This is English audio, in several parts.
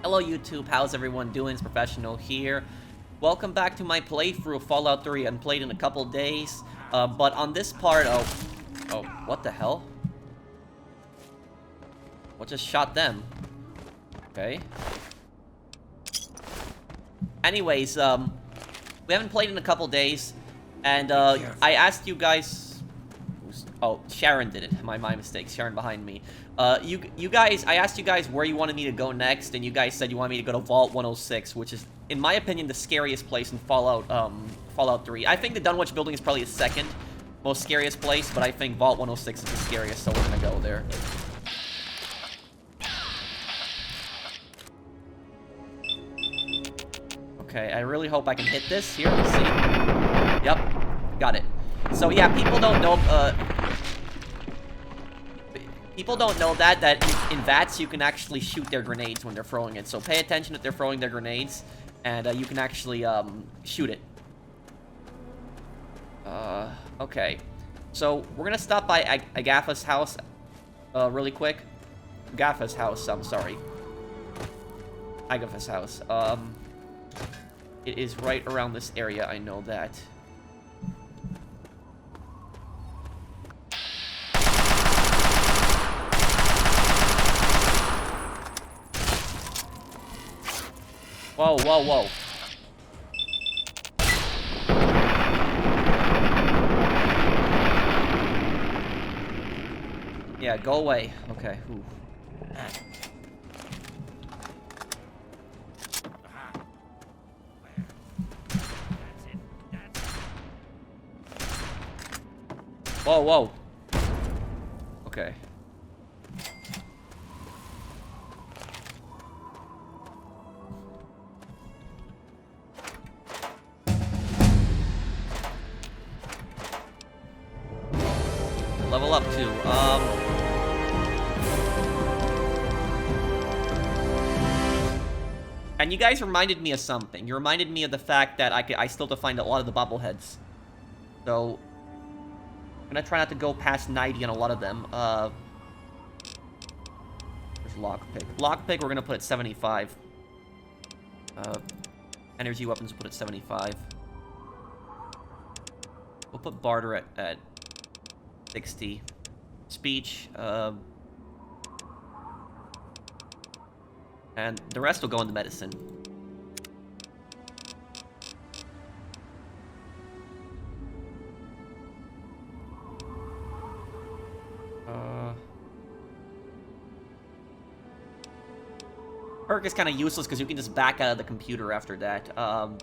Hello YouTube, how's everyone doing? It's Professional here. Welcome back to my playthrough of Fallout 3. I haven't played in a couple days, but on this part, oh, what the hell? What just shot them? Okay. Anyways, we haven't played in a couple days, and I asked you guys. Oh, Sharon did it. My mistake. Sharon behind me. You guys, I asked you guys where you wanted me to go next, and you guys said you wanted me to go to Vault 106, which is, in my opinion, the scariest place in Fallout 3. I think the Dunwich building is probably the second most scariest place, but I think Vault 106 is the scariest, so we're gonna go there. Okay, I really hope I can hit this. Here, let's see. Yep, got it. So yeah, people don't know, that in VATS you can actually shoot their grenades when they're throwing it. So pay attention if they're throwing their grenades, and you can actually shoot it. Okay. So we're gonna stop by Agatha's house really quick. Agatha's house, I'm sorry. Agatha's house. It is right around this area, I know that. Whoa, whoa, whoa. Yeah, go away. Okay. Ooh. Whoa, whoa. Okay. Level up to, And you guys reminded me of something. You reminded me of the fact that I still have to find a lot of the bobbleheads. So, I'm gonna try not to go past 90 on a lot of them. There's lockpick. Lockpick, we're gonna put at 75. Energy weapons, we'll put at 75. We'll put barter at 60. Speech, and the rest will go into medicine. Perk is kind of useless because you can just back out of the computer after that. I'm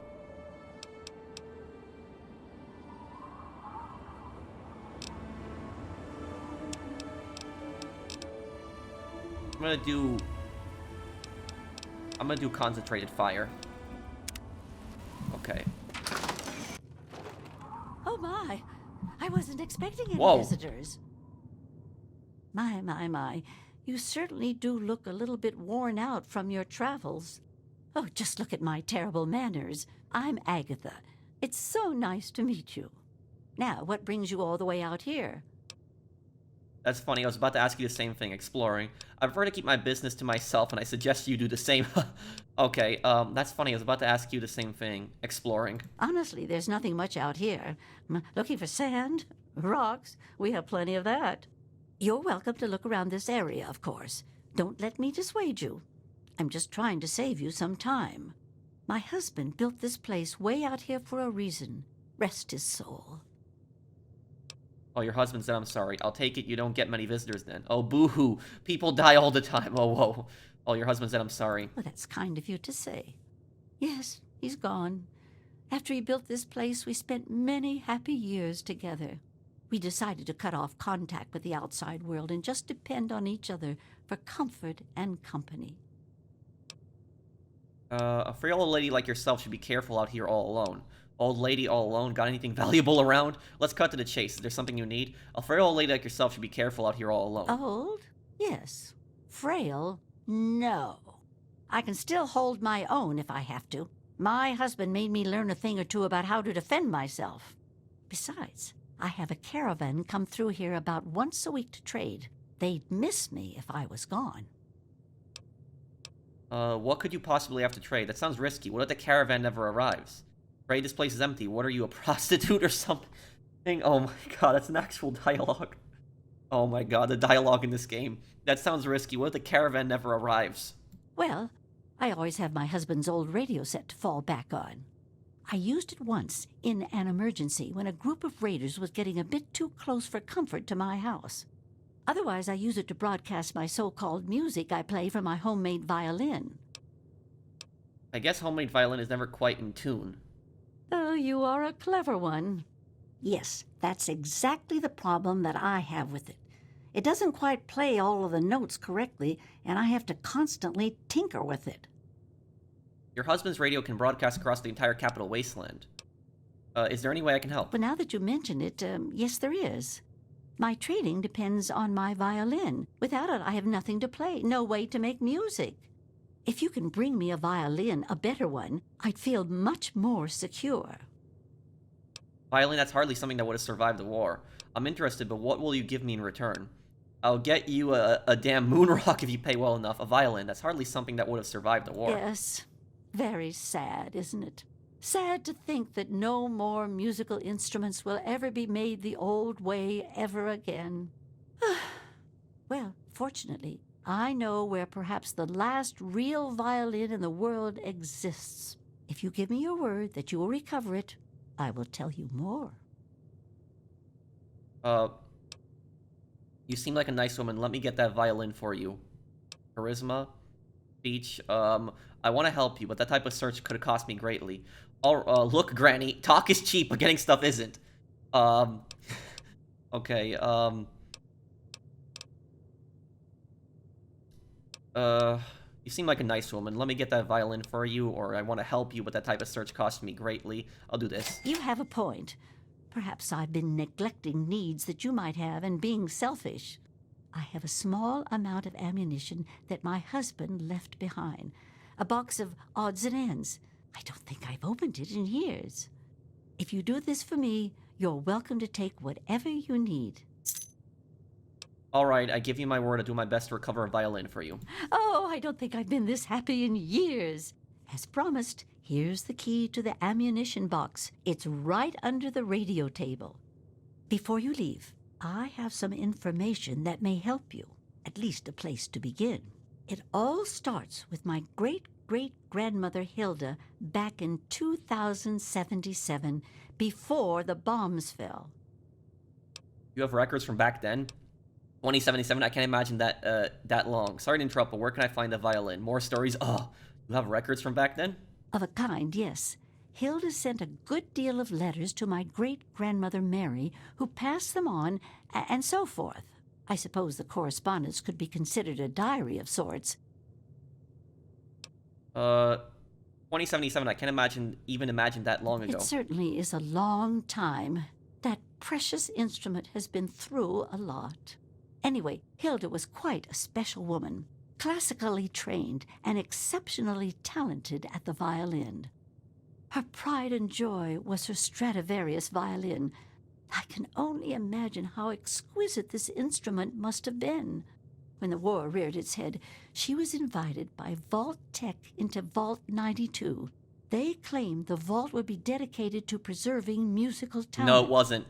gonna do concentrated fire. Okay. Oh my! I wasn't expecting any Whoa. visitors. My. You certainly do look a little bit worn out from your travels. Oh, just look at my terrible manners. I'm Agatha. It's so nice to meet you. Now, what brings you all the way out here? That's funny. I was about to ask you the same thing. Exploring. I prefer to keep my business to myself, and I suggest you do the same. Okay, that's funny. I was about to ask you the same thing. Exploring. Honestly, there's nothing much out here. Looking for sand? Rocks? We have plenty of that. You're welcome to look around this area, of course. Don't let me dissuade you. I'm just trying to save you some time. My husband built this place way out here for a reason. Rest his soul. Oh, your husband said I'm sorry. I'll take it you don't get many visitors then. Oh, boo-hoo. People die all the time. Oh, whoa. Oh, your husband said I'm sorry. Well, that's kind of you to say. Yes, he's gone. After he built this place, we spent many happy years together. We decided to cut off contact with the outside world and just depend on each other for comfort and company. A frail old lady like yourself should be careful out here all alone. Old lady all alone, got anything valuable around? Let's cut to the chase. Is there something you need? A frail old lady like yourself should be careful out here all alone. Old? Yes. Frail? No. I can still hold my own if I have to. My husband made me learn a thing or two about how to defend myself. Besides, I have a caravan come through here about once a week to trade. They'd miss me if I was gone. What could you possibly have to trade? That sounds risky. What if the caravan never arrives? Trade, this place is empty. What are you, a prostitute or something? Oh my god, that's an actual dialogue. Oh my god, the dialogue in this game. That sounds risky. What if the caravan never arrives? Well, I always have my husband's old radio set to fall back on. I used it once in an emergency when a group of raiders was getting a bit too close for comfort to my house. Otherwise, I use it to broadcast my so-called music I play from my homemade violin. I guess homemade violin is never quite in tune. Oh, you are a clever one. Yes, that's exactly the problem that I have with it. It doesn't quite play all of the notes correctly, and I have to constantly tinker with it. Your husband's radio can broadcast across the entire capital Wasteland. Is there any way I can help? But now that you mention it, yes, there is. My trading depends on my violin. Without it, I have nothing to play, no way to make music. If you can bring me a violin, a better one, I'd feel much more secure. Violin, that's hardly something that would have survived the war. I'm interested, but what will you give me in return? I'll get you a damn moon rock if you pay well enough. A violin, that's hardly something that would have survived the war. Yes. Very sad, isn't it? Sad to think that no more musical instruments will ever be made the old way ever again. Well, fortunately, I know where perhaps the last real violin in the world exists. If you give me your word that you will recover it, I will tell you more. You seem like a nice woman. Let me get that violin for you. Charisma? Speech? I want to help you, but that type of search could have cost me greatly. Look, Granny, talk is cheap, but getting stuff isn't. Okay, you seem like a nice woman. Let me get that violin for you, or I want to help you, but that type of search cost me greatly. I'll do this. You have a point. Perhaps I've been neglecting needs that you might have and being selfish. I have a small amount of ammunition that my husband left behind. A box of odds and ends. I don't think I've opened it in years. If you do this for me, you're welcome to take whatever you need. All right, I give you my word. I'll do my best to recover a violin for you. Oh, I don't think I've been this happy in years. As promised, here's the key to the ammunition box. It's right under the radio table. Before you leave, I have some information that may help you, at least a place to begin. It all starts with my great-great-grandmother Hilda back in 2077, before the bombs fell. You have records from back then? 2077, I can't imagine that long. Sorry to interrupt, but where can I find the violin? More stories? Oh, you have records from back then? Of a kind, yes. Hilda sent a good deal of letters to my great-grandmother Mary, who passed them on, and so forth. I suppose the correspondence could be considered a diary of sorts. 2077, I can't even imagine that long ago. It certainly is a long time. That precious instrument has been through a lot. Anyway, Hilda was quite a special woman, classically trained and exceptionally talented at the violin. Her pride and joy was her Stradivarius violin. I can only imagine how exquisite this instrument must have been. When the war reared its head, she was invited by Vault-Tec into Vault 92. They claimed the vault would be dedicated to preserving musical talent. No, it wasn't.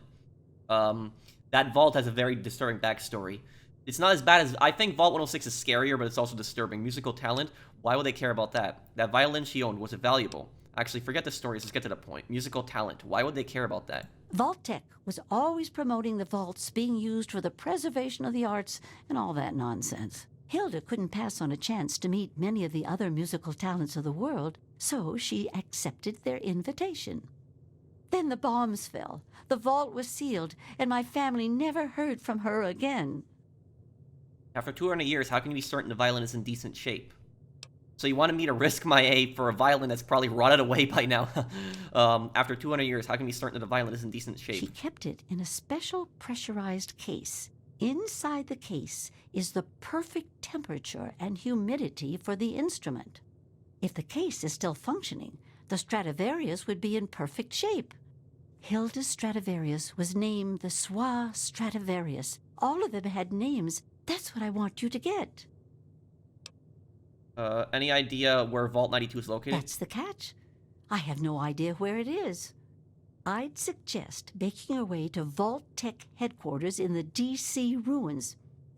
That vault has a very disturbing backstory. It's not as bad as... I think Vault 106 is scarier, but it's also disturbing. Musical talent? Why would they care about that? That violin she owned, was it valuable? Actually, forget the stories. Let's get to the point. Musical talent. Why would they care about that? Vault-Tec was always promoting the vaults being used for the preservation of the arts and all that nonsense. Hilda couldn't pass on a chance to meet many of the other musical talents of the world, so she accepted their invitation. Then the bombs fell, the vault was sealed, and my family never heard from her again. After 200 years, how can you be certain the violin is in decent shape? So you wanted me to risk my A for a violin that's probably rotted away by now. After 200 years, how can you be certain that the violin is in decent shape? She kept it in a special pressurized case. Inside the case is the perfect temperature and humidity for the instrument. If the case is still functioning, the Stradivarius would be in perfect shape. Hilda's Stradivarius was named the Swa Stradivarius. All of them had names. That's what I want you to get. Any idea where Vault 92 is located? That's the catch. I have no idea where it is. I'd suggest making your way to Vault-Tec Headquarters in the D.C. ruins.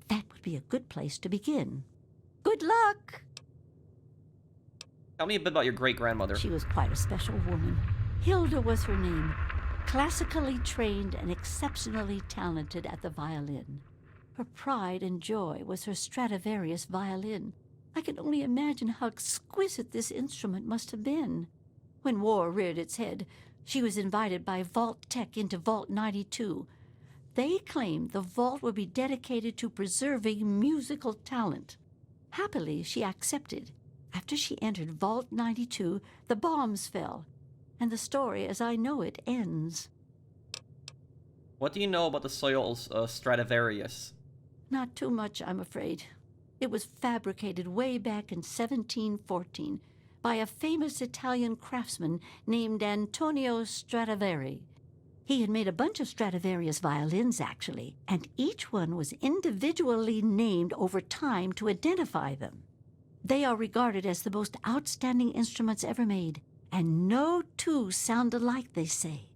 That would be a good place to begin. Good luck! Tell me a bit about your great-grandmother. She was quite a special woman. Hilda was her name. Classically trained and exceptionally talented at the violin. Her pride and joy was her Stradivarius violin. I can only imagine how exquisite this instrument must have been. When war reared its head, she was invited by Vault-Tec into Vault 92. They claimed the vault would be dedicated to preserving musical talent. Happily, she accepted. After she entered Vault 92, the bombs fell, and the story as I know it ends. What do you know about the soil's Stradivarius? Not too much, I'm afraid. It was fabricated way back in 1714 by a famous Italian craftsman named Antonio Stradivari. He had made a bunch of Stradivarius violins, actually, and each one was individually named over time to identify them. They are regarded as the most outstanding instruments ever made, and no two sound alike, they say.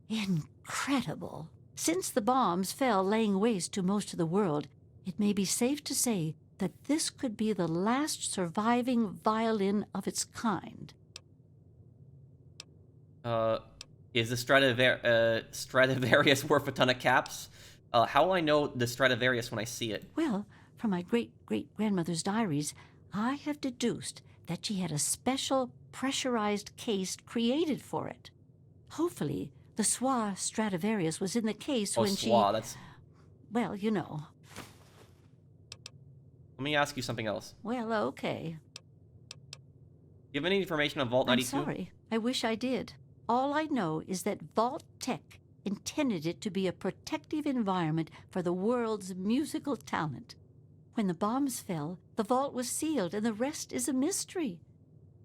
Incredible! Since the bombs fell laying waste to most of the world, it may be safe to say that this could be the last surviving violin of its kind. Is the Stradivarius worth a ton of caps? How will I know the Stradivarius when I see it? Well, from my great-great-grandmother's diaries, I have deduced that she had a special pressurized case created for it. Hopefully, the Soir Stradivarius was in the case when she... That's... Well, you know. Let me ask you something else. Well, okay. Do you have any information on Vault 92? I'm sorry. I wish I did. All I know is that Vault-Tec intended it to be a protective environment for the world's musical talent. When the bombs fell, the vault was sealed, and the rest is a mystery.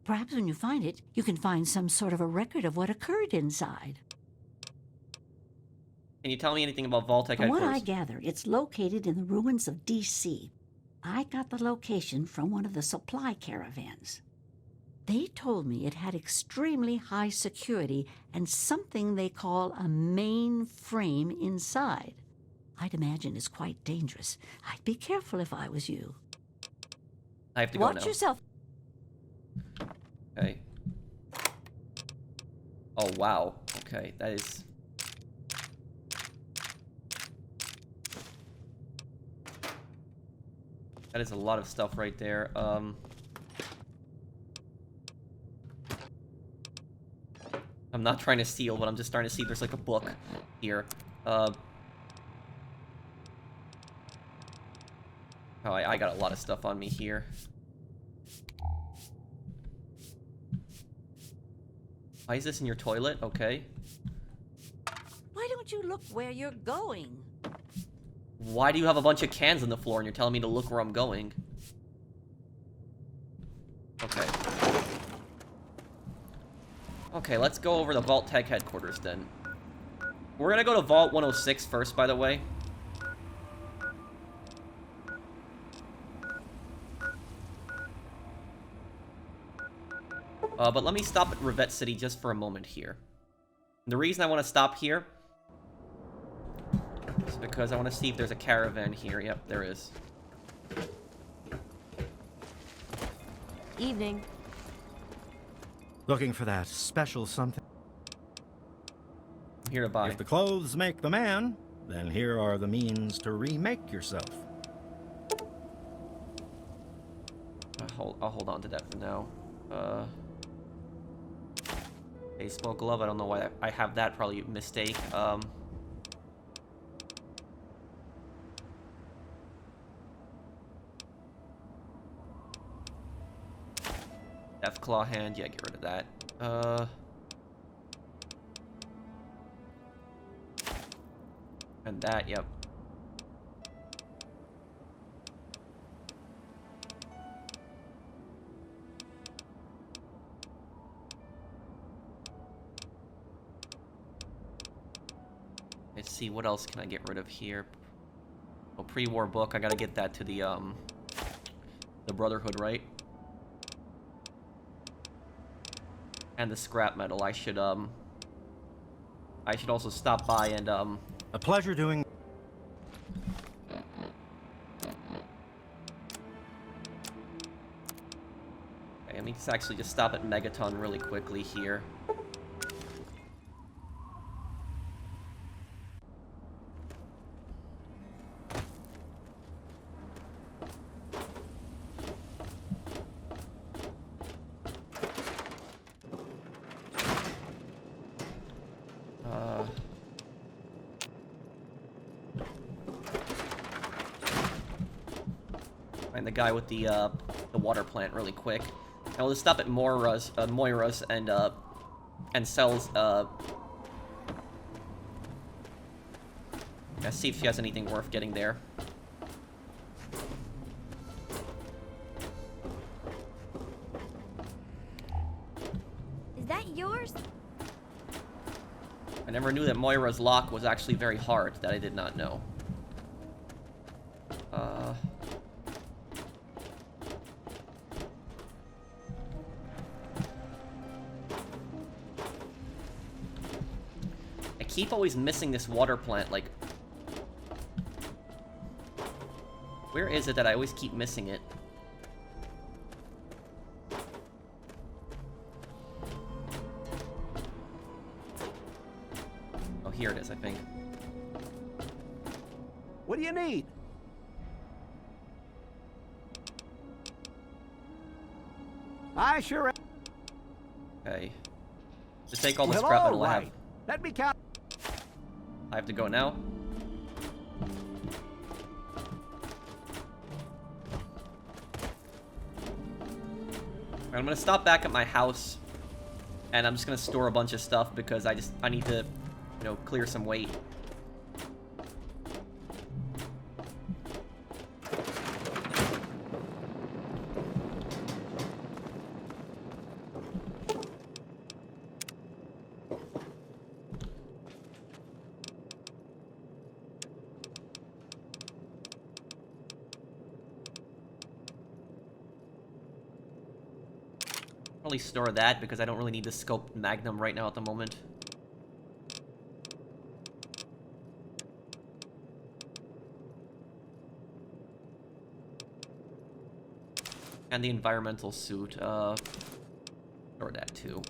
Perhaps when you find it, you can find some sort of a record of what occurred inside. Can you tell me anything about Vault-Tec From Headquarters? what I gather, it's located in the ruins of D.C. I got the location from one of the supply caravans. They told me it had extremely high security and something they call a mainframe inside. I'd imagine it's quite dangerous. I'd be careful if I was you. I have to go now. Watch yourself. Okay. Oh, wow. Okay, that is... That is a lot of stuff right there. I'm not trying to steal, but I'm just starting to see there's like a book here. Oh, I got a lot of stuff on me here. Why is this in your toilet? Okay. Why don't you look where you're going? Why do you have a bunch of cans on the floor and you're telling me to look where I'm going? Okay. Okay, let's go over the Vault-Tec Headquarters then. We're gonna go to Vault 106 first, by the way. But let me stop at Revet City just for a moment here. And the reason I want to stop here is because I want to see if there's a caravan here. Yep, there is. Evening. Looking for that special something? I'm here to buy. If the clothes make the man, then here are the means to remake yourself. I'll hold on to that for now. Baseball glove. I don't know why I have that. Probably a mistake. Death Claw hand. Yeah, get rid of that. And that. Yep. Let's see, what else can I get rid of here? Oh, pre-war book. I gotta get that to the Brotherhood, right? And the scrap metal. I should also stop by and, A pleasure doing... Okay, let me actually just stop at Megaton really quickly here. Find the guy with the water plant really quick. And we'll just stop at Moira's and sells yeah, see if she has anything worth getting there. Is that yours? I never knew that Moira's lock was actually very hard. That I did not know. I keep always missing this water plant, like... Where is it that I always keep missing it? Oh, here it is, I think. What do you need? I sure am. Okay. Just take all the Well, scrap metal all I have. right. Let me count. I have to go now. I'm gonna stop back at my house, and I'm just gonna store a bunch of stuff because I need to, you know, clear some weight. Probably store that because I don't really need the scope magnum right now at the moment. And the environmental suit, store that too.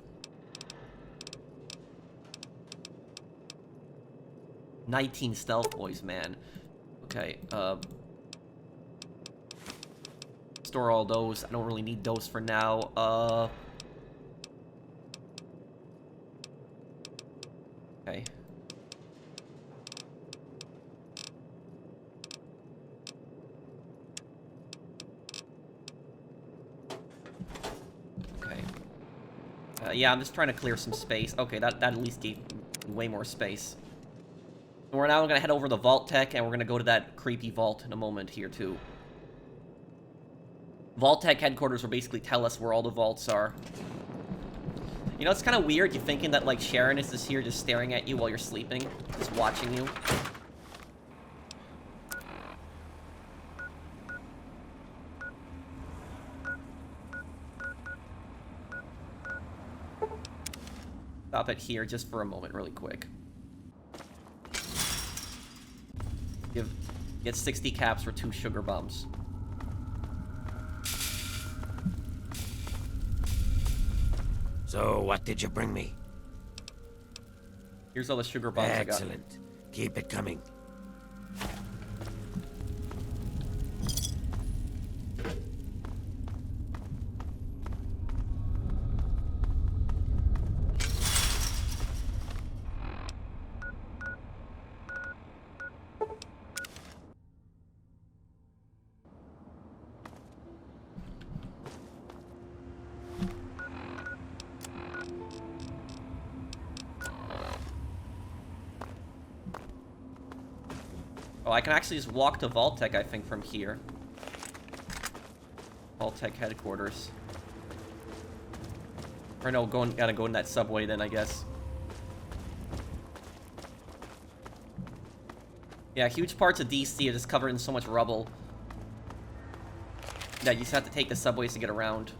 19 stealth boys, man. Okay, store all those. I don't really need those for now. Okay. Okay. Yeah, I'm just trying to clear some space. Okay, that at least gave way more space. And we're now gonna head over to Vault-Tec, and we're gonna go to that creepy vault in a moment here, too. Vault-Tec Headquarters will basically tell us where all the vaults are. You know, it's kind of weird. You're thinking that, like, Sharon is just here just staring at you while you're sleeping. Just watching you. Stop it here just for a moment really quick. Get 60 caps for 2 sugar bombs. So, what did you bring me? Here's all the sugar bombs I got. Excellent. Keep it coming. Oh, I can actually just walk to Vault-Tec, I think, from here. Vault-Tec Headquarters. Or no, gotta go in that subway then, I guess. Yeah, huge parts of DC are just covered in so much rubble that you just have to take the subways to get around.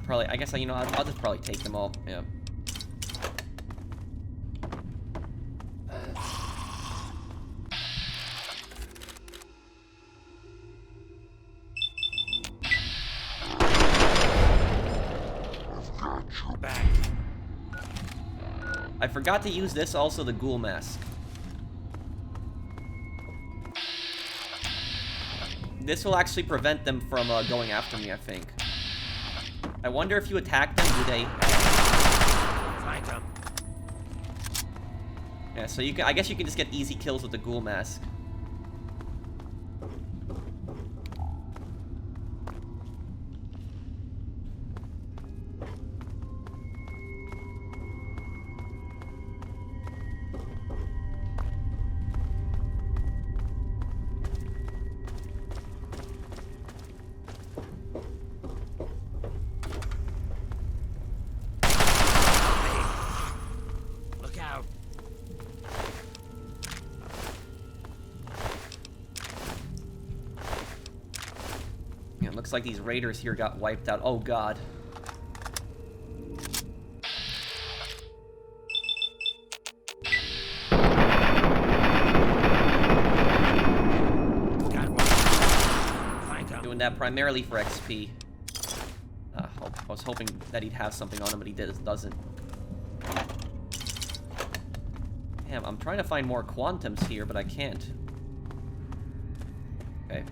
probably, I guess, you know, I'll just probably take them all. Yeah. Back. I forgot to use this, also the ghoul mask. This will actually prevent them from going after me, I think. I wonder if you attack them, do they... Find them. Yeah, so you can, I guess you can just get easy kills with the ghoul mask. Look out. Yeah, it looks like these raiders here got wiped out. Oh god. Got one. Find them. Doing that primarily for XP. I was hoping that he'd have something on him, but he doesn't. Damn, I'm trying to find more quantums here, but I can't. Okay.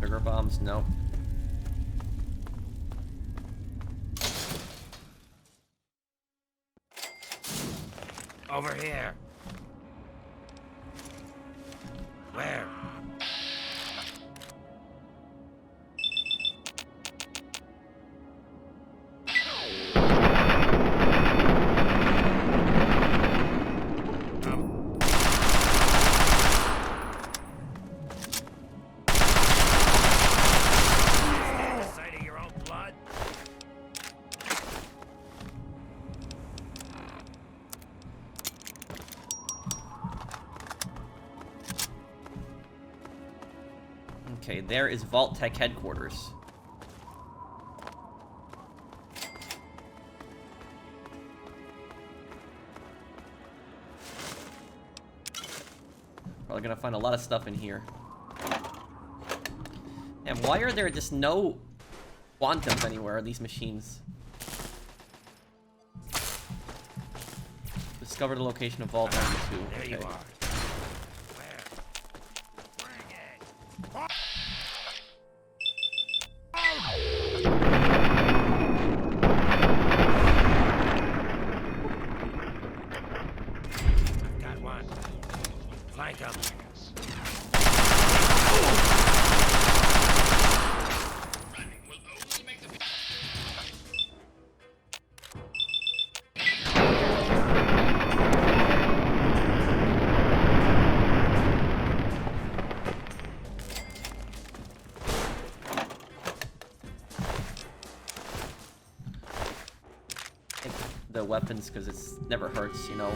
Sugar bombs, no. Over here. Where? Sight of your own blood? Okay, there is Vault-Tec Headquarters. Probably gonna find a lot of stuff in here. And why are there just no quantums anywhere on these machines? Discover the location of Vault 92. There you Okay. are. Where? Bring it. I've got one. Flank him. Take the weapons because it's never hurts, you know.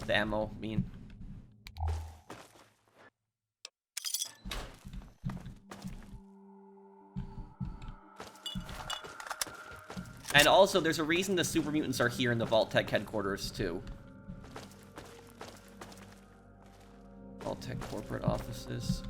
The ammo, I mean. And also, there's a reason the super mutants are here in the Vault-Tec Headquarters, too. Vault-Tec corporate offices.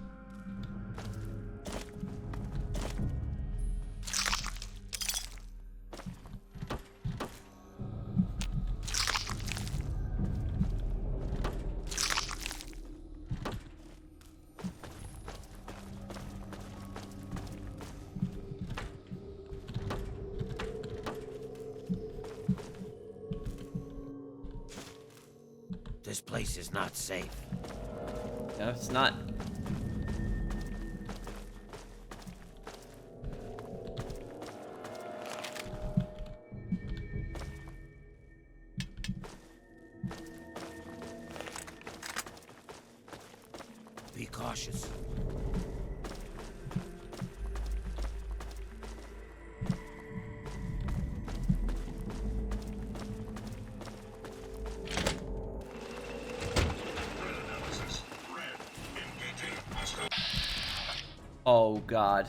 This place is not safe. No, it's not. Be cautious. Oh, God.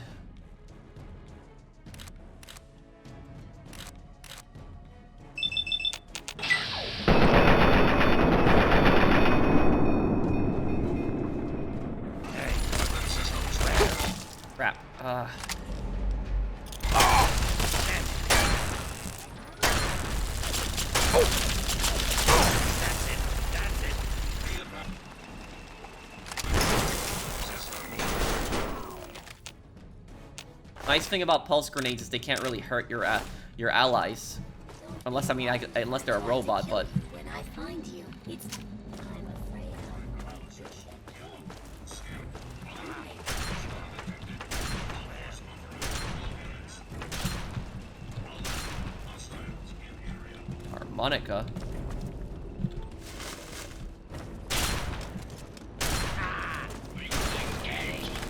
Crap. Nice thing about pulse grenades is they can't really hurt your allies, unless unless they're a robot. But When I find you, it's... I'm afraid harmonica.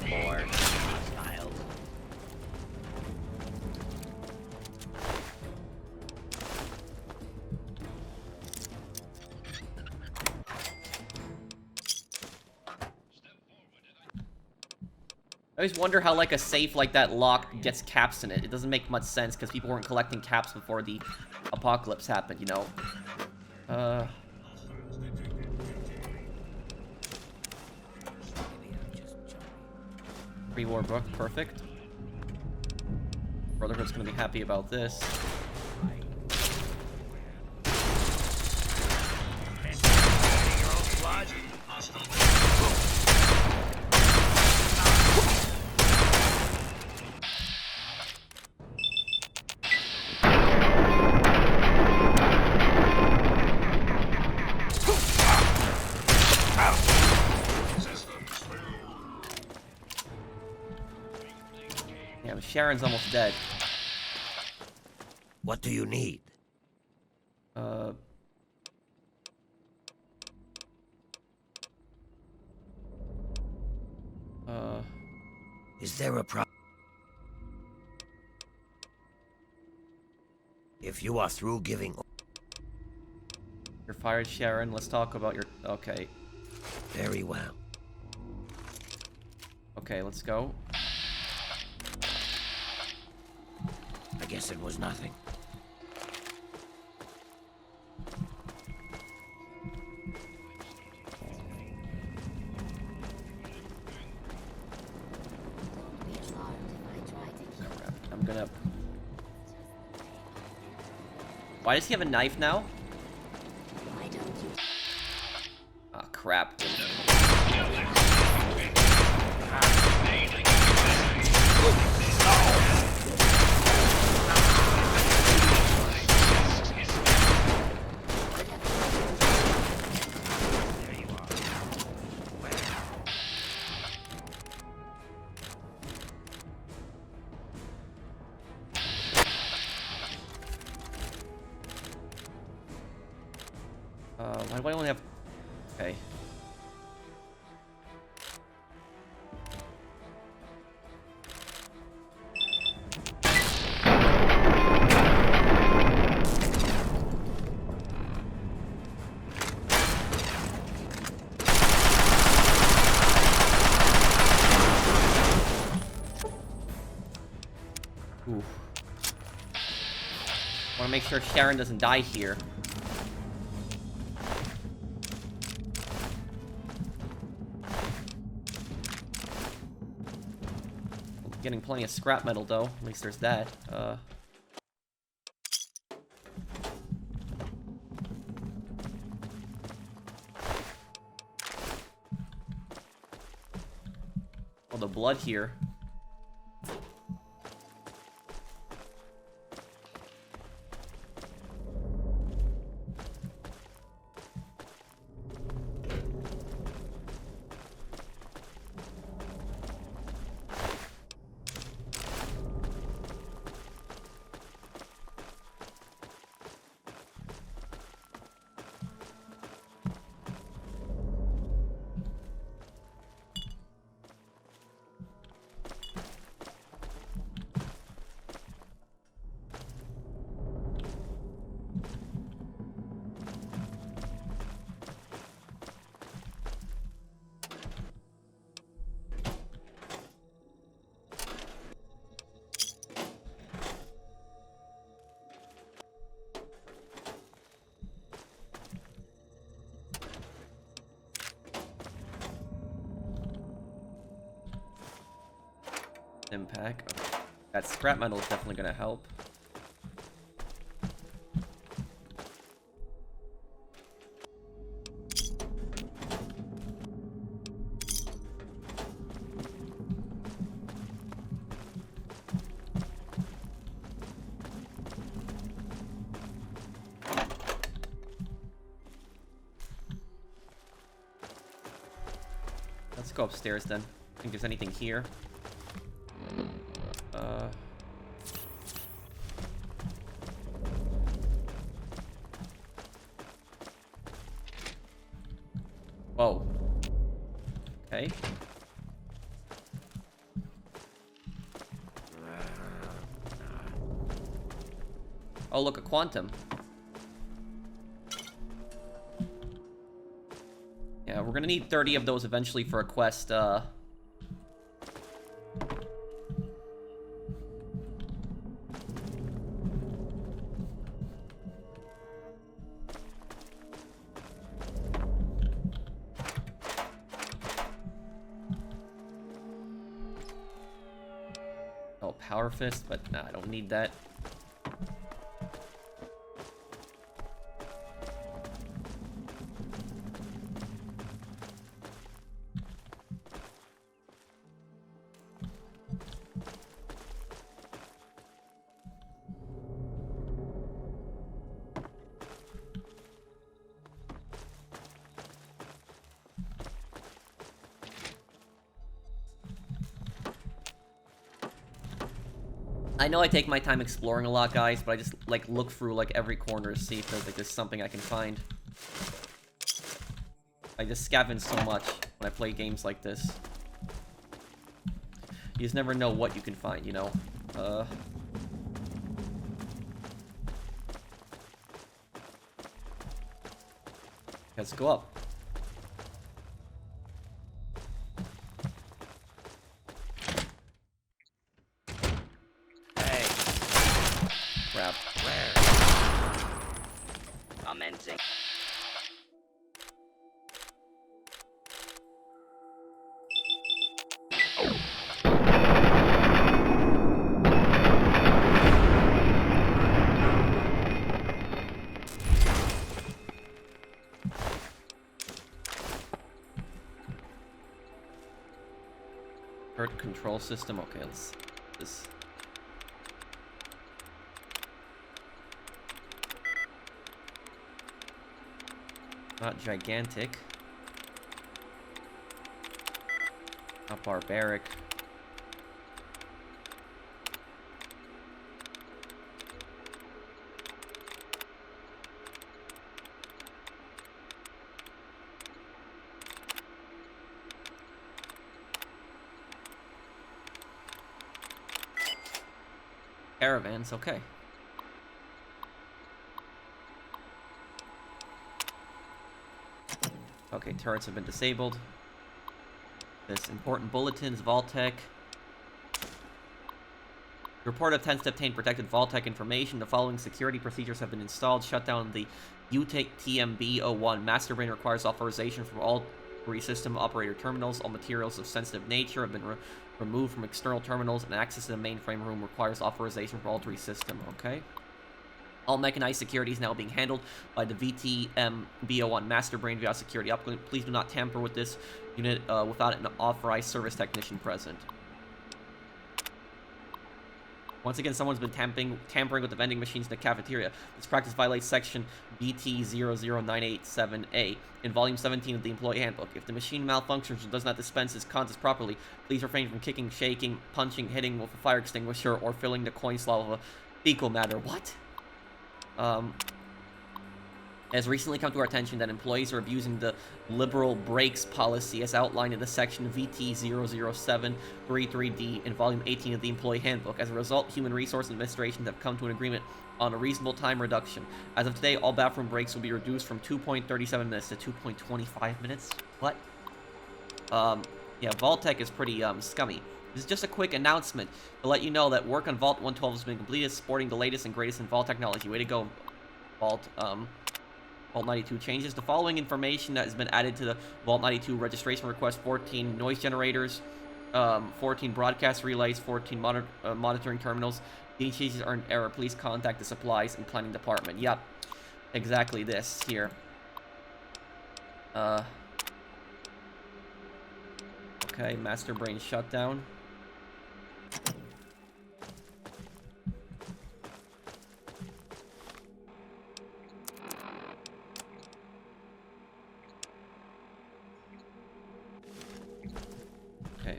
More hostiles. I always wonder how, like, a safe like that lock gets caps in it. It doesn't make much sense because people weren't collecting caps before the apocalypse happened, you know? Pre-war book, perfect. Brotherhood's gonna be happy about this. Yeah, but Sharon's almost dead. What do you need? Is there a problem? If you are through giving... You're fired, Sharon. Let's talk about your... Okay. Very well. Okay, let's go. I guess it was nothing. Crap. I'm gonna... Why does he have a knife now? why don't you... Ah, crap. Why do I only have... Okay. Ooh. Want to make sure Sharon doesn't die here. Getting plenty of scrap metal, though. At least there's that. Oh, the blood here. Impact. Okay. That scrap metal is definitely gonna help. Let's go upstairs then. I think there's anything here. Whoa. Okay. Oh, look, a quantum. Yeah, we're gonna need 30 of those eventually for a quest, Oh, Power Fist, but nah, I don't need that. I know I take my time exploring a lot, guys, but I just, like, look through, like, every corner to see if there's, like, there's something I can find. I just scavenge so much when I play games like this. You just never know what you can find, you know? Let's go up. Crap. Where? Commencing. Hurt control system. Okay, let's this. Not gigantic. Not barbaric. Caravans, okay. Okay, turrets have been disabled. This important bulletins, Vault-Tec. Report attempts to obtain protected Vault-Tec information. The following security procedures have been installed. Shut down the UTMB-01. Master Brain requires authorization from all 3 system operator terminals. All materials of sensitive nature have been removed from external terminals, and access to the mainframe room requires authorization for all 3 systems. Okay. All mechanized security is now being handled by the VTMB-01 Master Brain via security uplink. Please do not tamper with this unit without an authorized service technician present. Once again, someone's been tampering with the vending machines in the cafeteria. This practice violates section BT00987A in volume 17 of the employee handbook. If the machine malfunctions or does not dispense its contents properly, please refrain from kicking, shaking, punching, hitting with a fire extinguisher, or filling the coin slot with a fecal matter. What? It has recently come to our attention that employees are abusing the liberal breaks policy as outlined in the section VT00733D in volume 18 of the employee handbook. As a result, human resource administrations have come to an agreement on a reasonable time reduction. As of today, all bathroom breaks will be reduced from 2.37 minutes to 2.25 minutes. What? Yeah, Vault-Tec is pretty, scummy. This is just a quick announcement to let you know that work on Vault 112 has been completed, sporting the latest and greatest in Vault technology. Way to go, Vault. Vault 92 changes. The following information that has been added to the Vault 92 registration request: 14 noise generators, 14 broadcast relays, 14 monitoring terminals. These cases are in error. Please contact the supplies and planning department. Yep, exactly this here. Okay, master brain shutdown. Okay.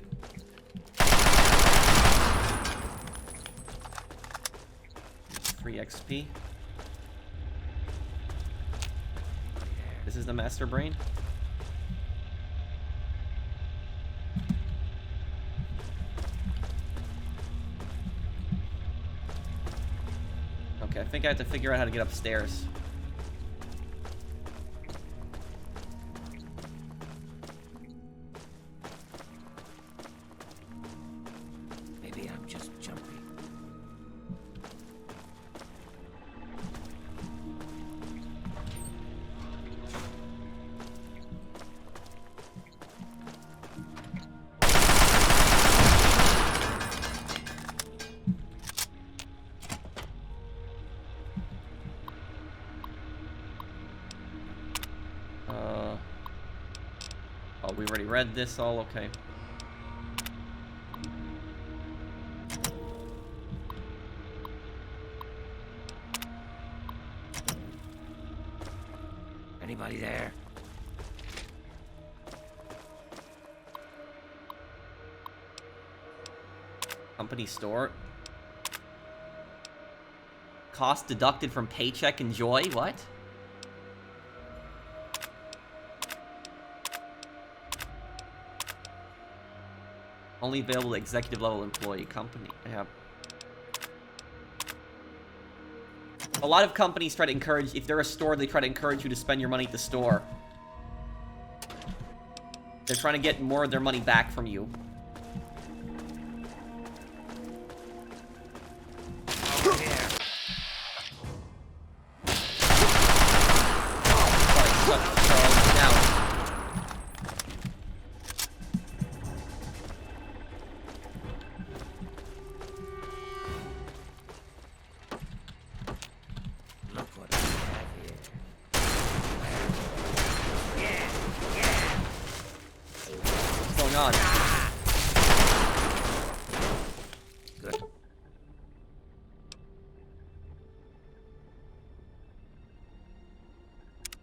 3 XP. This is the master brain. Okay, I think I have to figure out how to get upstairs. Maybe I'm just jumpy. Oh, we already read this all, okay. Anybody there? Company store. Cost deducted from paycheck, enjoy, what? Only available to executive level employee company. Yeah. A lot of companies try to encourage, if they're a store, they try to encourage you to spend your money at the store. They're trying to get more of their money back from you. Over here.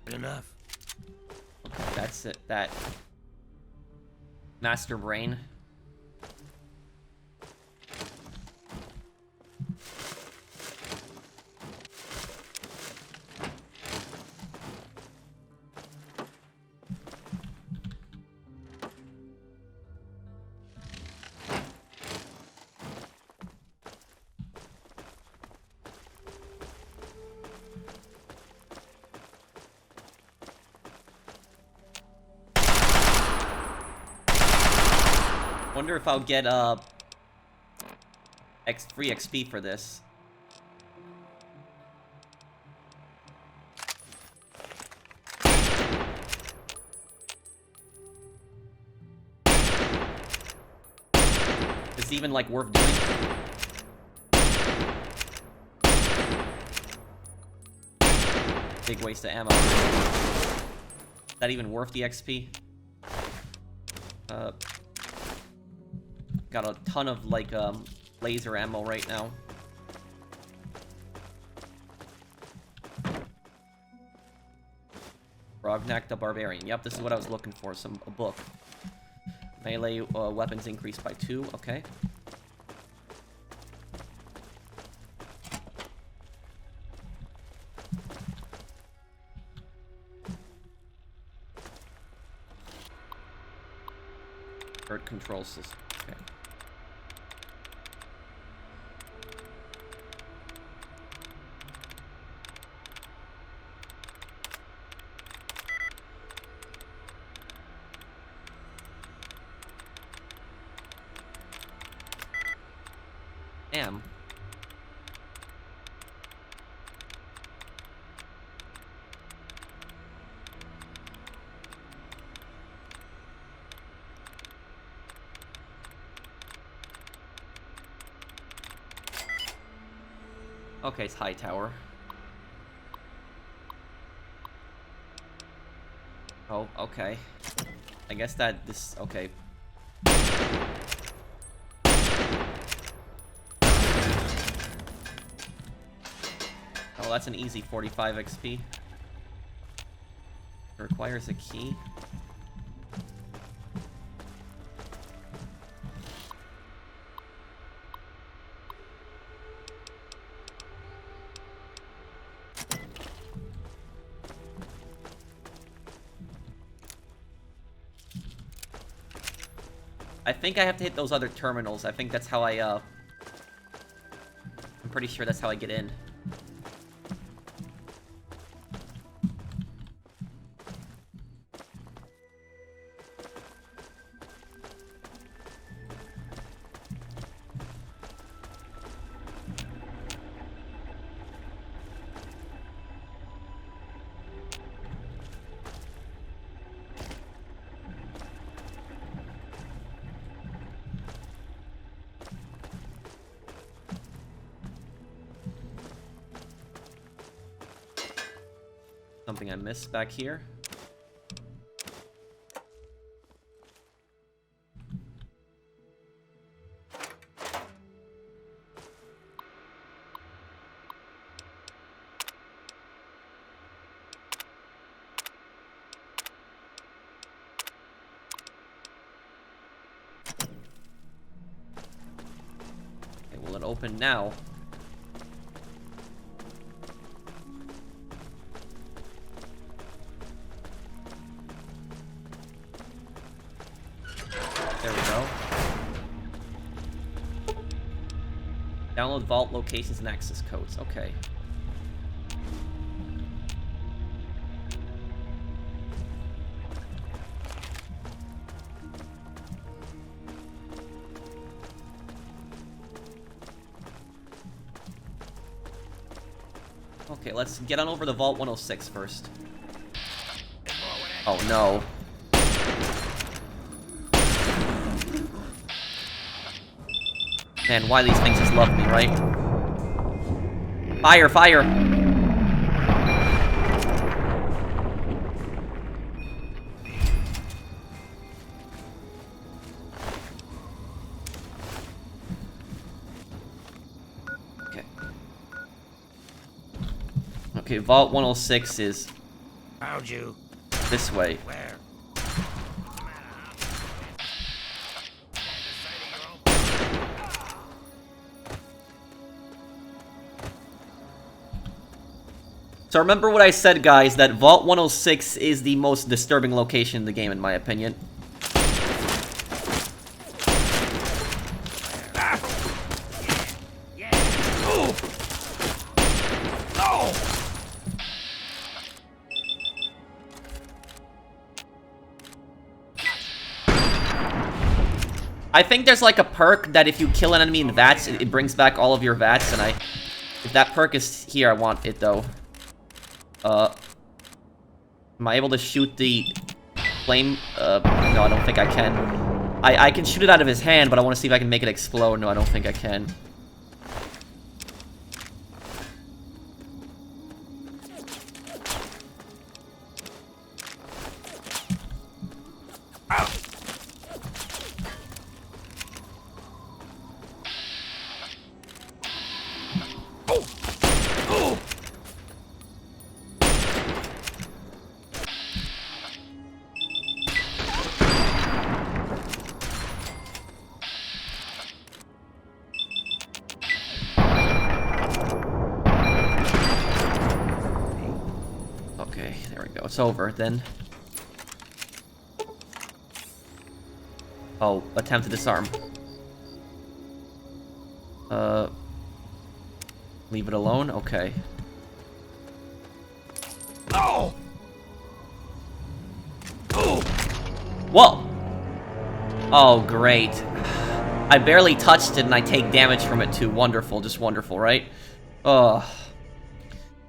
Enough. Okay, that's it. That master brain. Wonder if I'll get free XP for this. Is it even like worth doing? Big waste of ammo. Is that even worth the XP? Got a ton of like laser ammo right now. Brognak the Barbarian. Yep, this is what I was looking for. A book. Melee weapons increased by 2. Okay. Bird control system. Okay. Damn. Okay, it's high tower. Oh, okay. I guess that this... Okay. Oh, that's an easy 45 XP. Requires a key. I think I have to hit those other terminals. I think that's how I'm pretty sure that's how I get in. Something I missed back here. Okay, will it open now? There we go. Download vault locations and access codes. Okay. Okay, let's get on over to Vault 106 first. Oh no. Man, why these things just love me, right? Fire, fire! Okay. Okay, Vault 106 is Found you. this way. Where? So remember what I said, guys, that Vault 106 is the most disturbing location in the game, in my opinion. I think there's like a perk that if you kill an enemy in VATS, it brings back all of your VATS, and if that perk is here, I want it though. Am I able to shoot the flame? No, I don't think I can. I can shoot it out of his hand, but I want to see if I can make it explode. No, I don't think I can. Okay, there we go. It's over then. Oh, attempt to disarm. Leave it alone? Okay. Oh! Whoa! Oh, great. I barely touched it and I take damage from it too. Wonderful, just wonderful, right? Oh.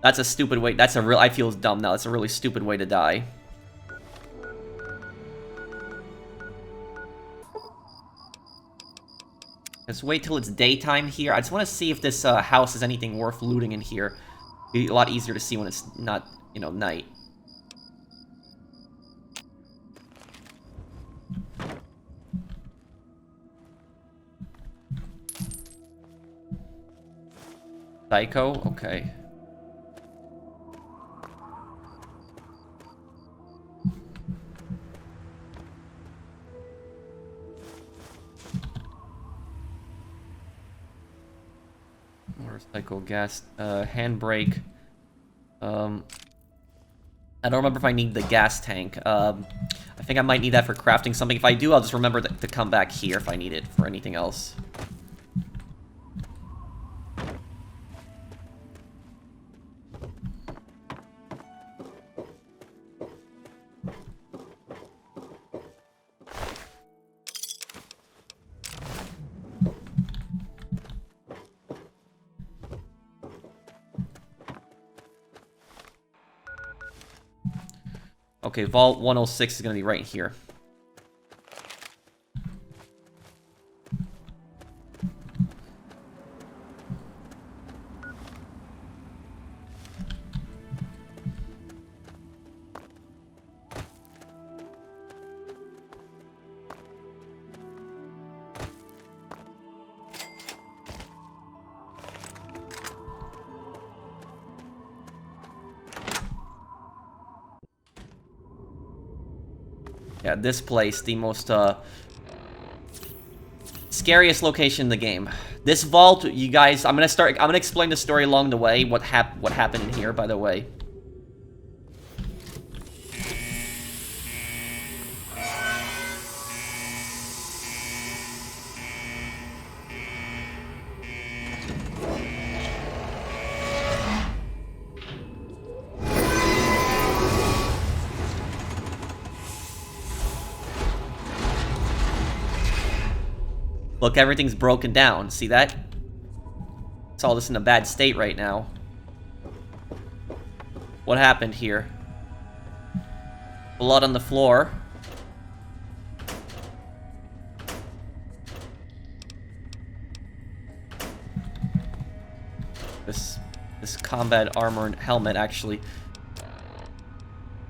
That's a stupid way. That's a real. I feel dumb now. That's a really stupid way to die. Let's wait till it's daytime here. I just want to see if this house has anything worth looting in here. Be a lot easier to see when it's not, you know, night. Psycho? Okay. Motorcycle gas, handbrake. I don't remember if I need the gas tank. I think I might need that for crafting something. If I do, I'll just remember to come back here if I need it for anything else. Okay, Vault 106 is going to be right here. Yeah, this place, the most, scariest location in the game. This vault, you guys, I'm gonna explain the story along the way, what happened in here, by the way. Look, everything's broken down. See that? It's all this in a bad state right now. What happened here? Blood on the floor. This combat armor and helmet actually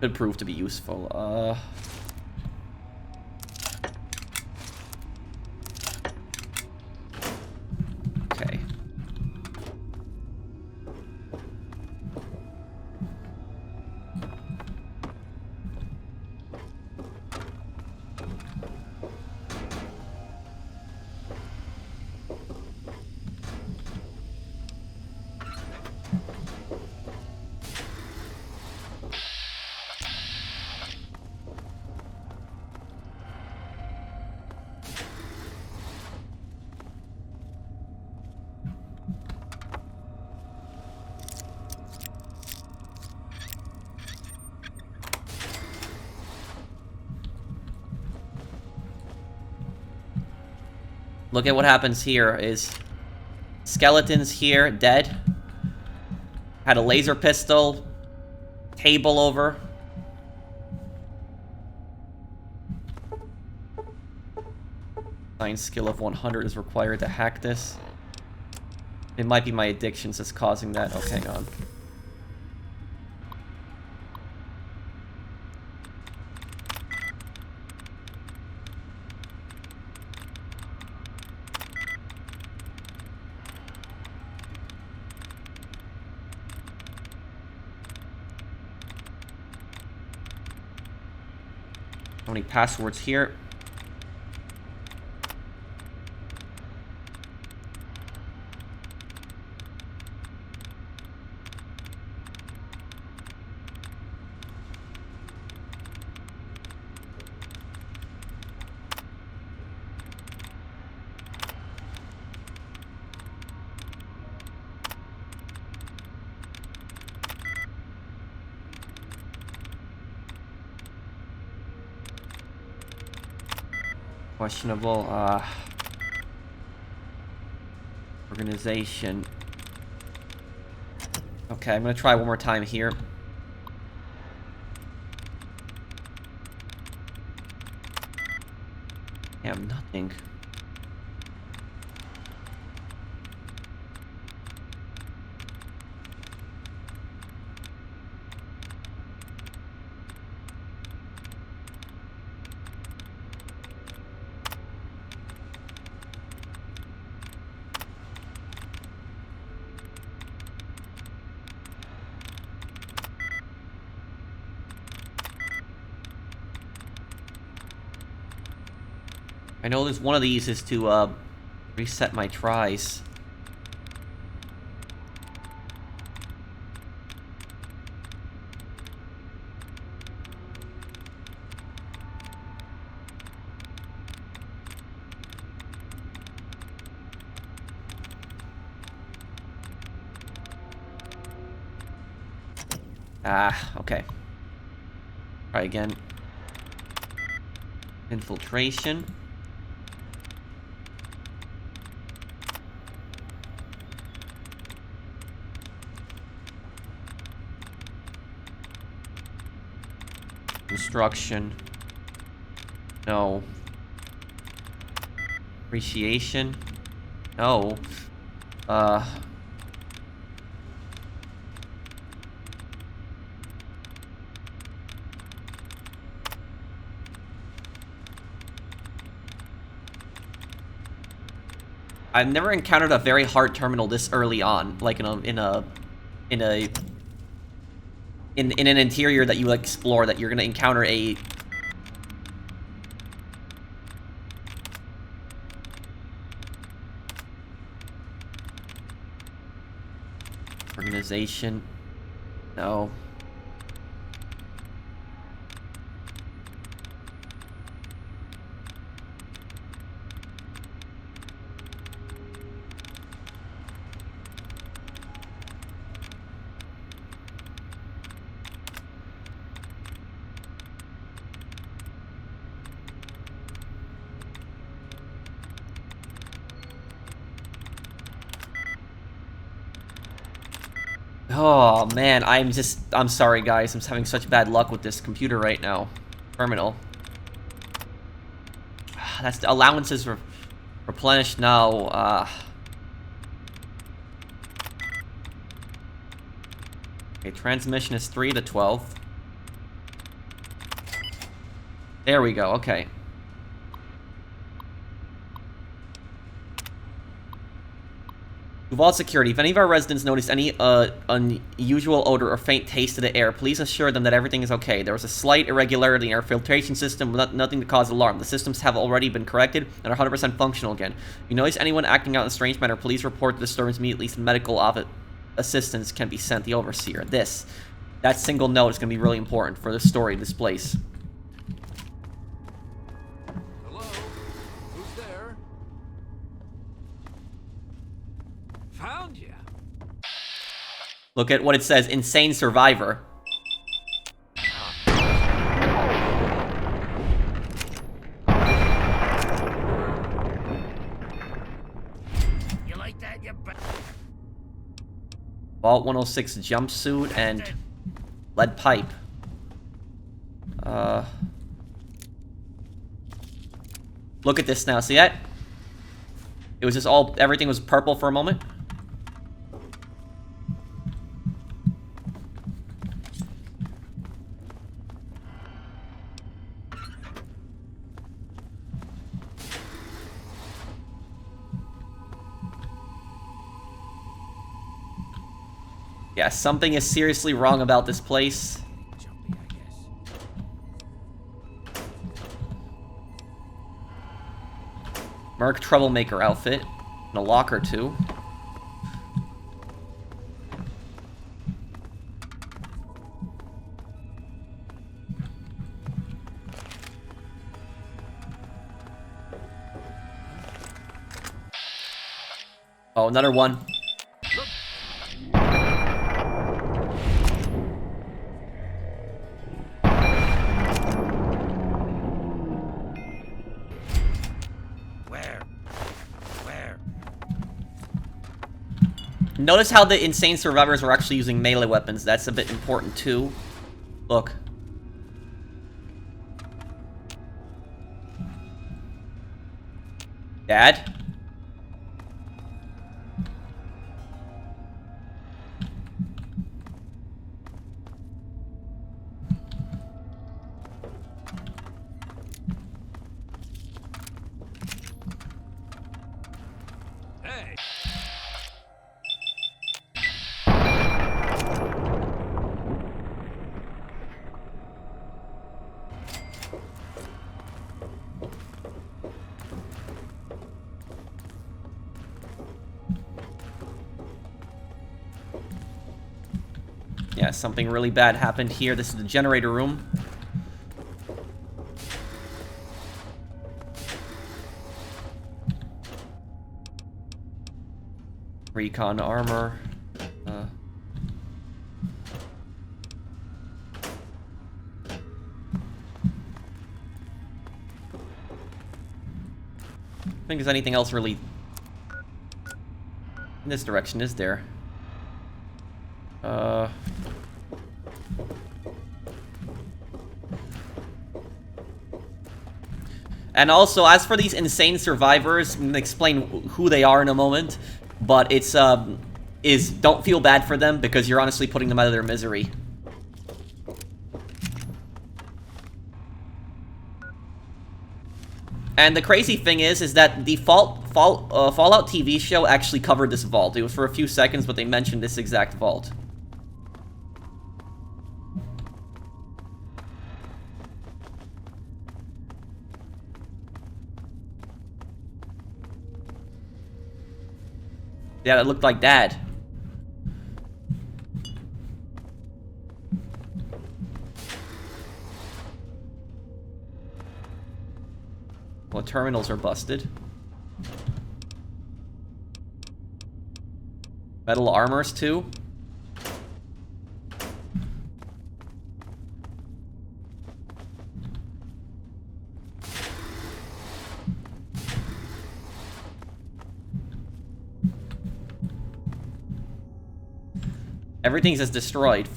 could prove to be useful. Okay. Look at what happens here is skeletons here, dead. Had a laser pistol. Table over. Science skill of 100 is required to hack this. It might be my addictions that's causing that. Okay, hang on. How many passwords here? Questionable, organization. Okay, I'm gonna try one more time here. Damn, nothing. I know there's one of these is to reset my tries. Ah, okay. Try again. Infiltration. Construction. No. Appreciation. No. I've never encountered a very hard terminal this early on, like in an interior that you explore, that you're gonna encounter a organization. No. Oh man, I'm sorry guys, I'm having such bad luck with this computer right now. Terminal. That's the allowances replenished now. Okay, transmission is 3 to 12. There we go, okay. Vault security. If any of our residents notice any unusual odor or faint taste to the air, please assure them that everything is okay. There was a slight irregularity in our filtration system, nothing to cause alarm. The systems have already been corrected and are 100% functional again. If you notice anyone acting out in a strange manner, please report the disturbance immediately so medical assistance can be sent. The overseer. That single note is going to be really important for the story of this place. Hello? Who's there? Found ya. Look at what it says, insane survivor. You like that, you Vault 106 jumpsuit and lead pipe. Look at this now, see that? It was just everything was purple for a moment. Yeah, something is seriously wrong about this place. Merc troublemaker outfit. And a locker too. Oh, another one. Notice how the insane survivors were actually using melee weapons. That's a bit important too. Look. Dad? Hey. Yeah, something really bad happened here. This is the generator room. Recon armor. I think there's anything else really in this direction, is there? And also, as for these insane survivors, I'm gonna explain who they are in a moment, but it's, don't feel bad for them, because you're honestly putting them out of their misery. And the crazy thing is that the Fallout TV show actually covered this vault. It was for a few seconds, but they mentioned this exact vault. Yeah, it looked like Dad. Well, terminals are busted. Metal armors, too. Everything's just destroyed.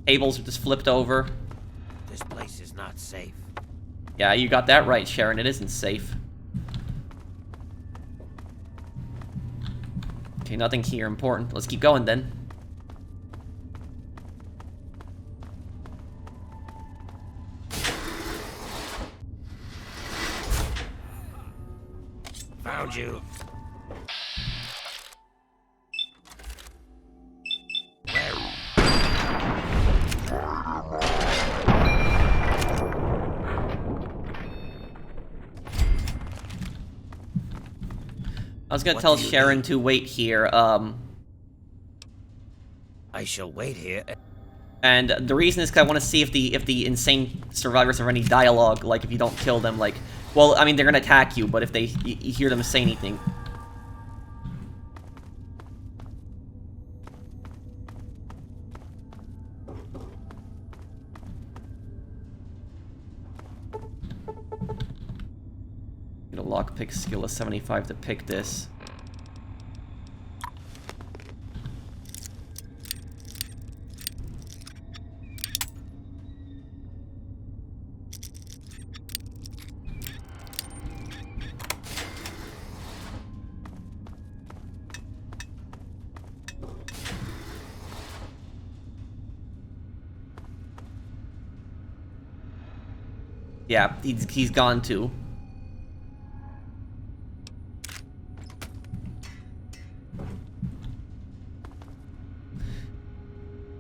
Tables are just flipped over. This place is not safe. Yeah, you got that right, Sharon. It isn't safe. Okay, nothing here important. Let's keep going then. Found you. I was gonna tell Sharon to wait here, I shall wait here. and the reason is because I want to see if the insane survivors have any dialogue, like if you don't kill them, like, well, I mean, they're gonna attack you, but if you hear them say anything. Get a lockpick skill of 75 to pick this. Yeah, he's gone too.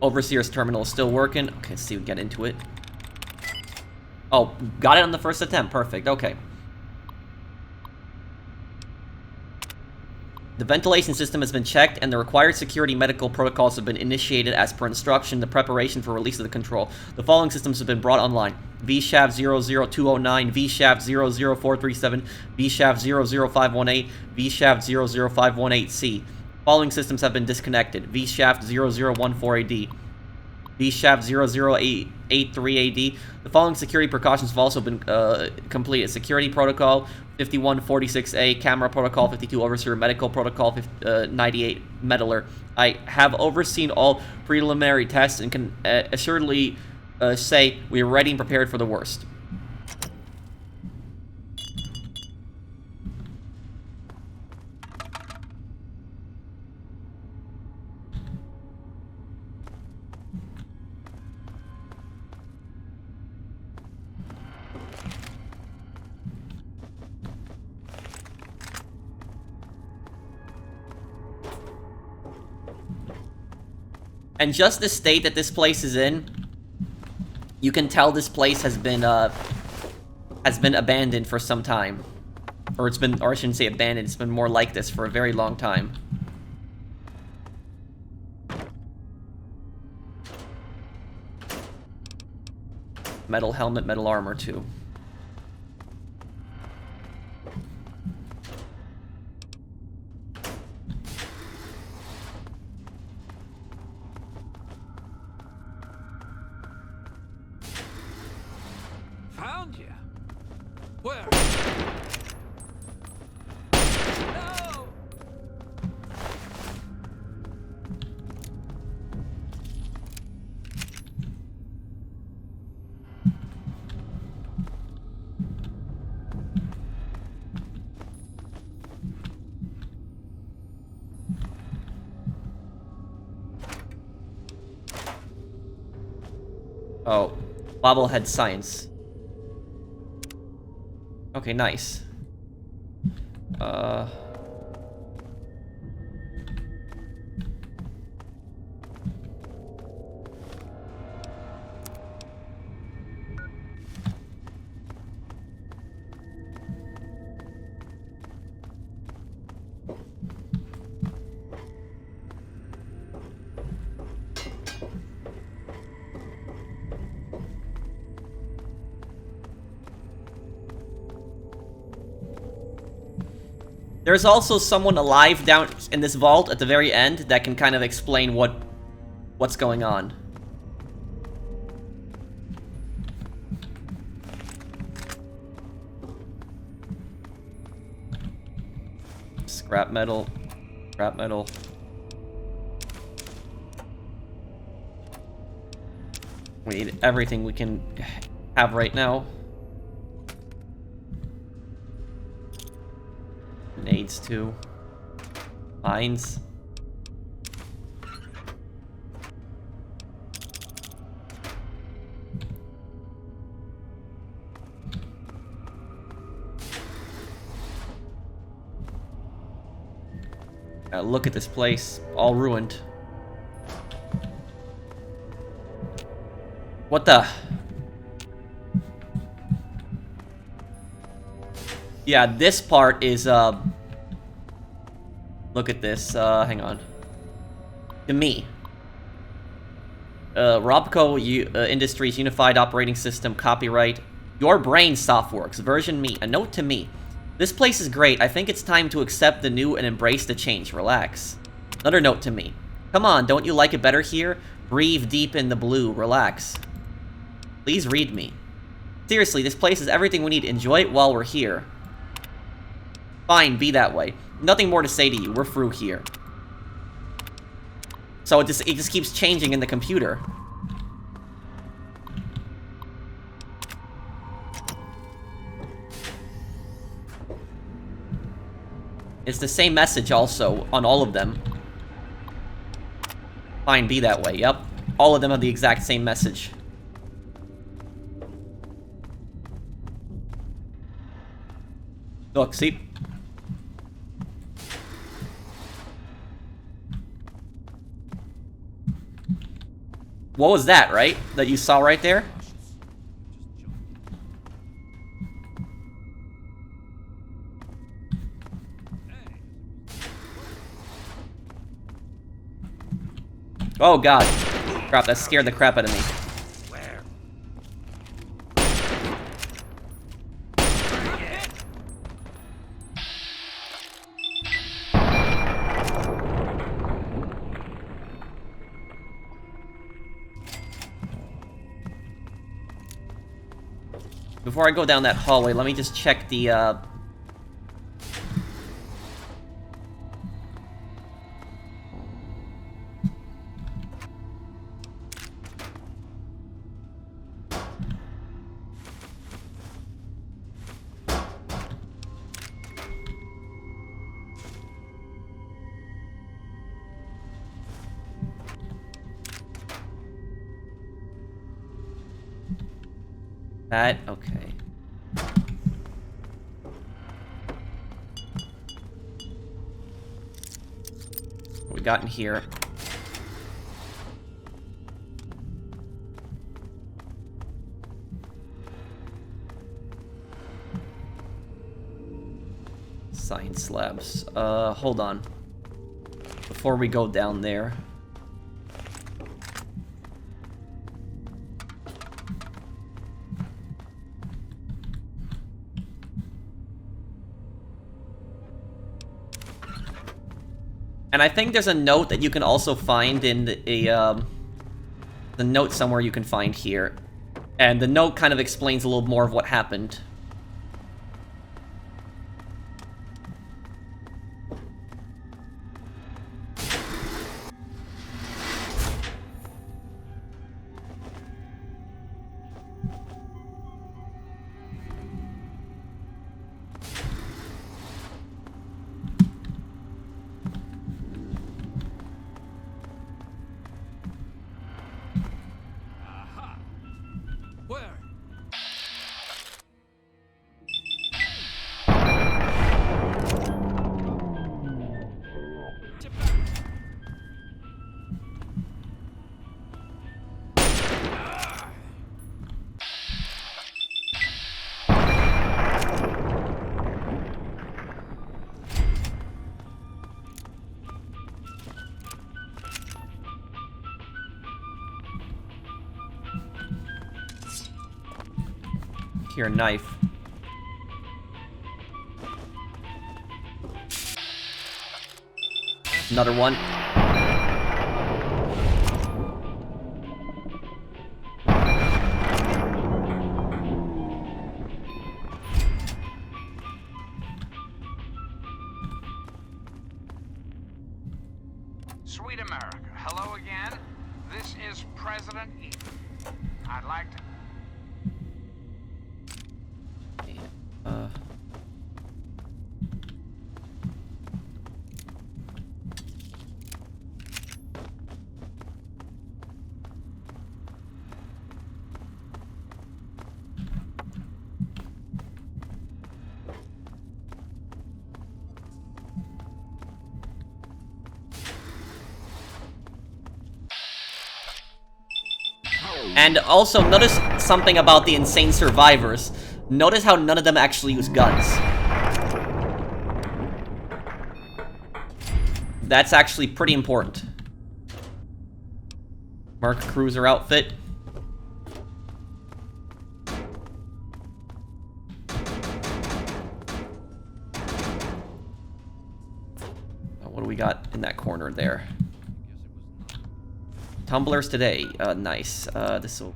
Overseer's terminal is still working. Okay, let's see if we get into it. Oh, got it on the first attempt. Perfect. Okay. The ventilation system has been checked, and the required security medical protocols have been initiated as per instruction. The preparation for release of the control. The following systems have been brought online: VShaft 00209, VShaft 00437, VShaft 00518, VShaft 00518C. Following systems have been disconnected: VShaft 0014AD, VShaft 0083AD. The following security precautions have also been completed: security protocol 5146A, camera protocol 52, overseer medical protocol 98, meddler. I have overseen all preliminary tests and can assuredly say we are ready and prepared for the worst. And just the state that this place is in, you can tell this place has been abandoned for some time. Or I shouldn't say abandoned, it's been more like this for a very long time. Metal helmet, metal armor too. Found you. Where? No! Oh, bobblehead science. Okay, nice. There's also someone alive down in this vault at the very end that can kind of explain what's going on. Scrap metal. Scrap metal. We need everything we can have right now. Nades too. Mines. Look at this place, all ruined. What the? Yeah, this part is, look at this, hang on. To me. Robco Industries Unified Operating System, copyright. Your Brain Softworks, version me. A note to me. This place is great. I think it's time to accept the new and embrace the change. Relax. Another note to me. Come on, don't you like it better here? Breathe deep in the blue. Relax. Please read me. Seriously, this place is everything we need. Enjoy it while we're here. Fine, be that way. Nothing more to say to you. We're through here. So it just keeps changing in the computer. It's the same message also on all of them. Fine, be that way. Yep. All of them have the exact same message. Look, see? What was that, right? That you saw right there? Oh god. Crap, that scared the crap out of me. Where? Before I go down that hallway, let me just check the, that, okay. What we got in here? Science labs. Hold on. Before we go down there. And I think there's a note that you can also find in the note somewhere you can find here. And the note kind of explains a little more of what happened. Where? Here, knife. Another one. Sweet America, hello again. This is President Ethan. I'd like to... And also, notice something about the insane survivors. Notice how none of them actually use guns. That's actually pretty important. Mark Cruiser outfit. What do we got in that corner there? Tumblers today. Nice. This'll...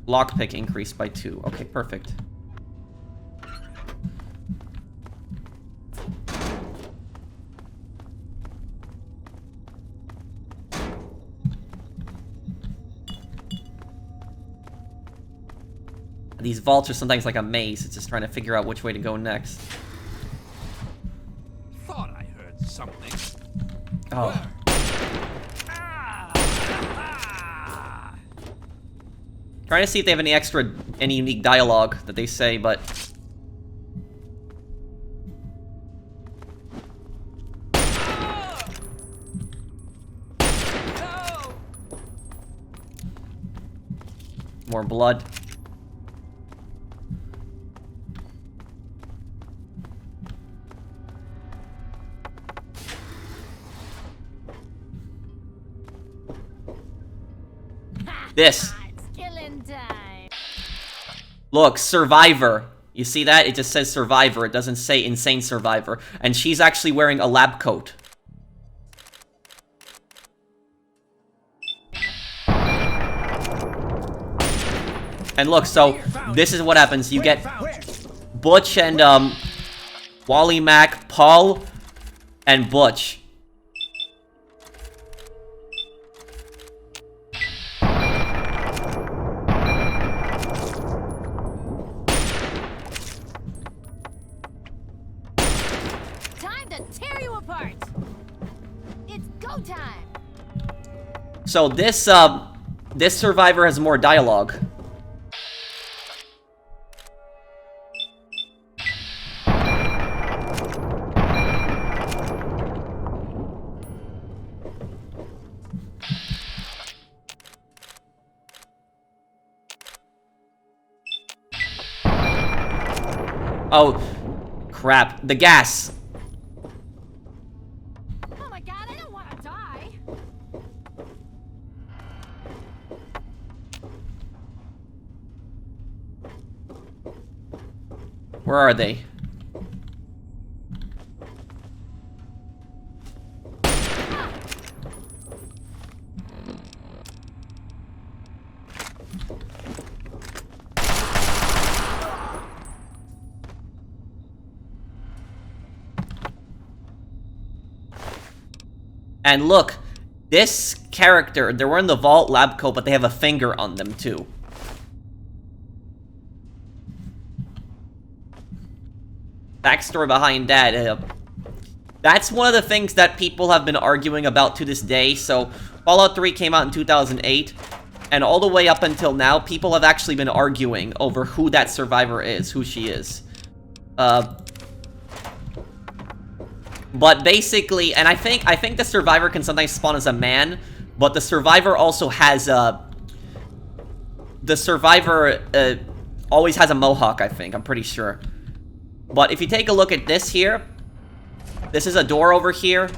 Lockpick increased by 2. Okay, perfect. These vaults are sometimes like a maze. It's just trying to figure out which way to go next. Thought I heard something. Oh. Where? Trying to see if they have any unique dialogue that they say, but... No! More blood. This. Killing time. Look, Survivor. You see that? It just says Survivor. It doesn't say Insane Survivor. And she's actually wearing a lab coat. And look, so this is what happens. You get Butch and Wally Mac, Paul, and Butch. So this this survivor has more dialogue. Oh, crap. The gas. Oh my god, I don't want to die. Where are they? And look, this character, they're wearing the Vault lab coat, but they have a finger on them too. Backstory behind that, that's one of the things that people have been arguing about to this day. So, Fallout 3 came out in 2008, and all the way up until now, people have actually been arguing over who that survivor is, who she is. But basically, and I think the survivor can sometimes spawn as a man, but the survivor also has the survivor always has a mohawk, I think. I'm pretty sure. But if you take a look at this here, this is a door over here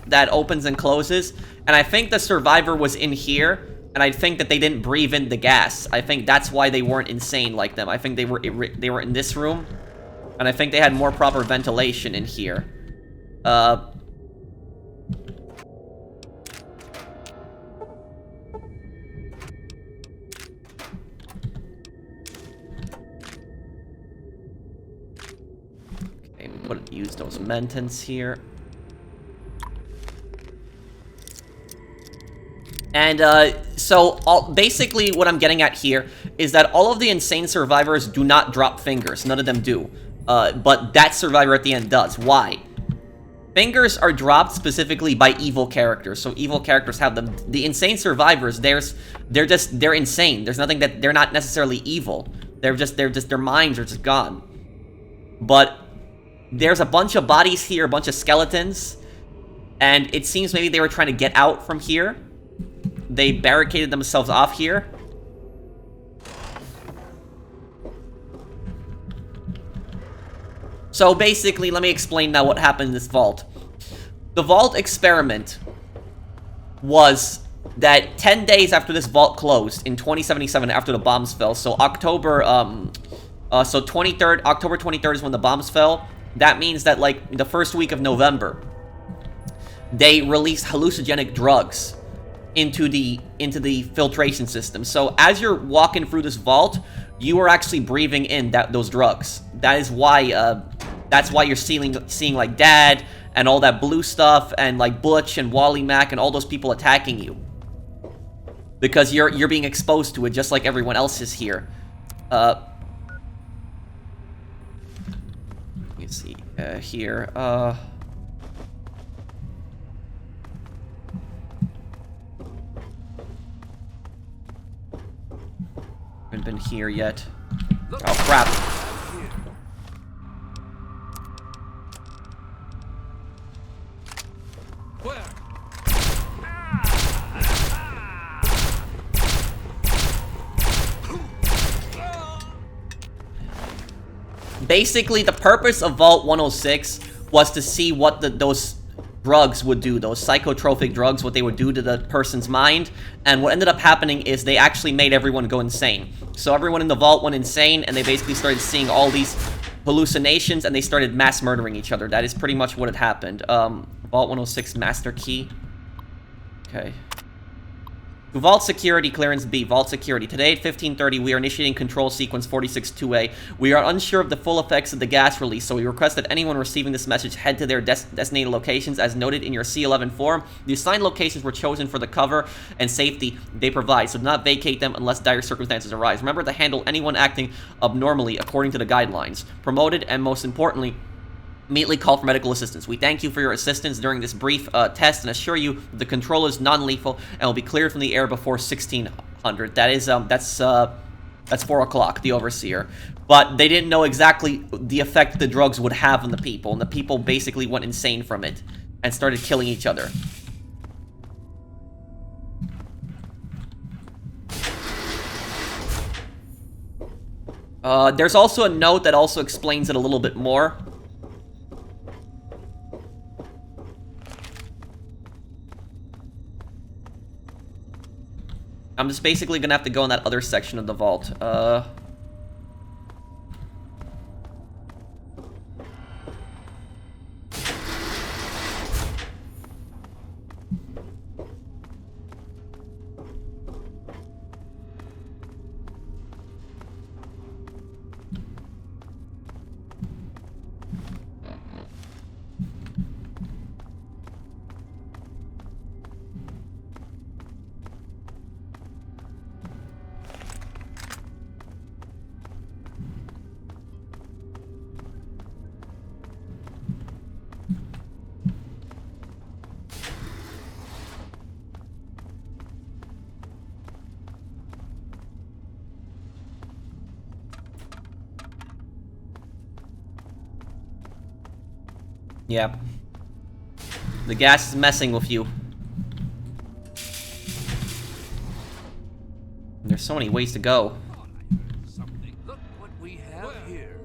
that opens and closes, and I think the survivor was in here, and I think that they didn't breathe in the gas. I think that's why they weren't insane like them. I think they were in this room, and I think they had more proper ventilation in here. Okay, we use those mentants here. And, basically what I'm getting at here is that all of the insane survivors do not drop fingers. None of them do. But that survivor at the end does. Why? Fingers are dropped specifically by evil characters, so evil characters have them. The insane survivors, they're insane. There's nothing that, they're not necessarily evil. Their minds are just gone. But there's a bunch of bodies here, a bunch of skeletons, and it seems maybe they were trying to get out from here. They barricaded themselves off here. So basically, let me explain now what happened in this vault. The vault experiment was that 10 days after this vault closed, in 2077, after the bombs fell, so October 23rd is when the bombs fell. That means that, like, the first week of November, they released hallucinogenic drugs into the filtration system. So as you're walking through this vault, you are actually breathing in those drugs. That is why that's why you're seeing like Dad and all that blue stuff, and like Butch and Wally Mack and all those people attacking you, because you're being exposed to it just like everyone else is here. Let me see here. Haven't been here yet. Oh crap. Where? Basically, the purpose of Vault 106 was to see what those drugs would do, those psychotropic drugs, what they would do to the person's mind. And what ended up happening is they actually made everyone go insane. So everyone in the vault went insane, and they basically started seeing all these hallucinations, and they started mass murdering each other. That is pretty much what had happened. Vault 106 master key. Okay. To Vault Security, Clearance B, Vault Security. Today at 15:30, we are initiating Control Sequence 46-2A. We are unsure of the full effects of the gas release, so we request that anyone receiving this message head to their designated locations as noted in your C11 form. The assigned locations were chosen for the cover and safety they provide, so do not vacate them unless dire circumstances arise. Remember to handle anyone acting abnormally according to the guidelines. Promoted, and most importantly, immediately call for medical assistance. We thank you for your assistance during this brief test and assure you the control is non-lethal and will be cleared from the air before 1600. That is, that's 4 o'clock, the Overseer. But they didn't know exactly the effect the drugs would have on the people, and the people basically went insane from it and started killing each other. There's also a note that also explains it a little bit more. I'm just basically gonna have to go in that other section of the vault. Yeah. The gas is messing with you. There's so many ways to go. Something. Look what we have here.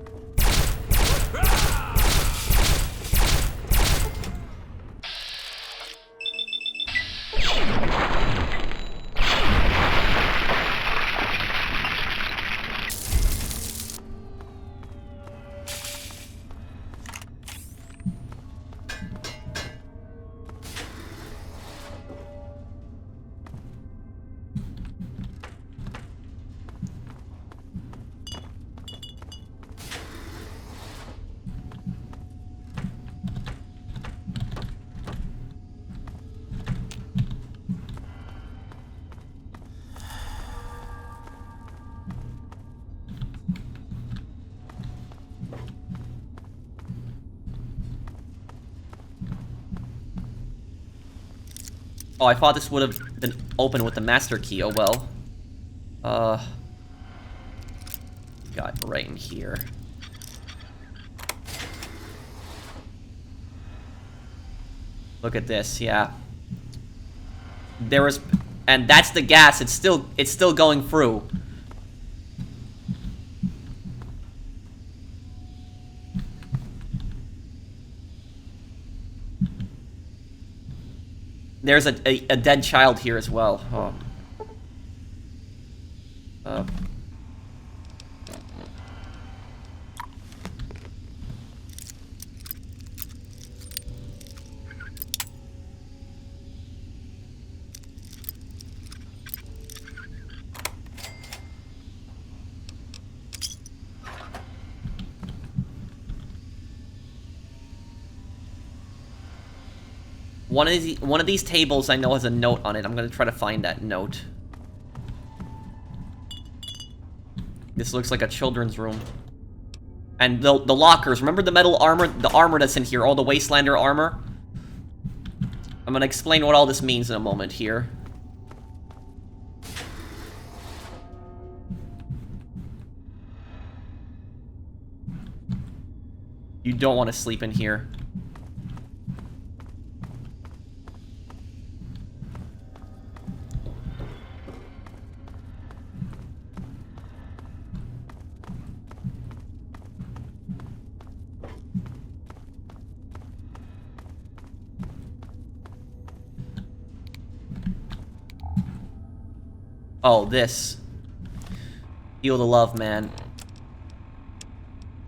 Oh, I thought this would have been open with the master key. Oh well. Got right in here. Look at this, yeah. There was, and that's the gas. It's still going through. There's a dead child here as well. Oh. One of these tables I know has a note on it. I'm gonna try to find that note. This looks like a children's room. And the lockers. Remember the metal armor? The armor that's in here. All the Wastelander armor? I'm gonna explain what all this means in a moment here. You don't want to sleep in here. Oh, this. Feel the love, man.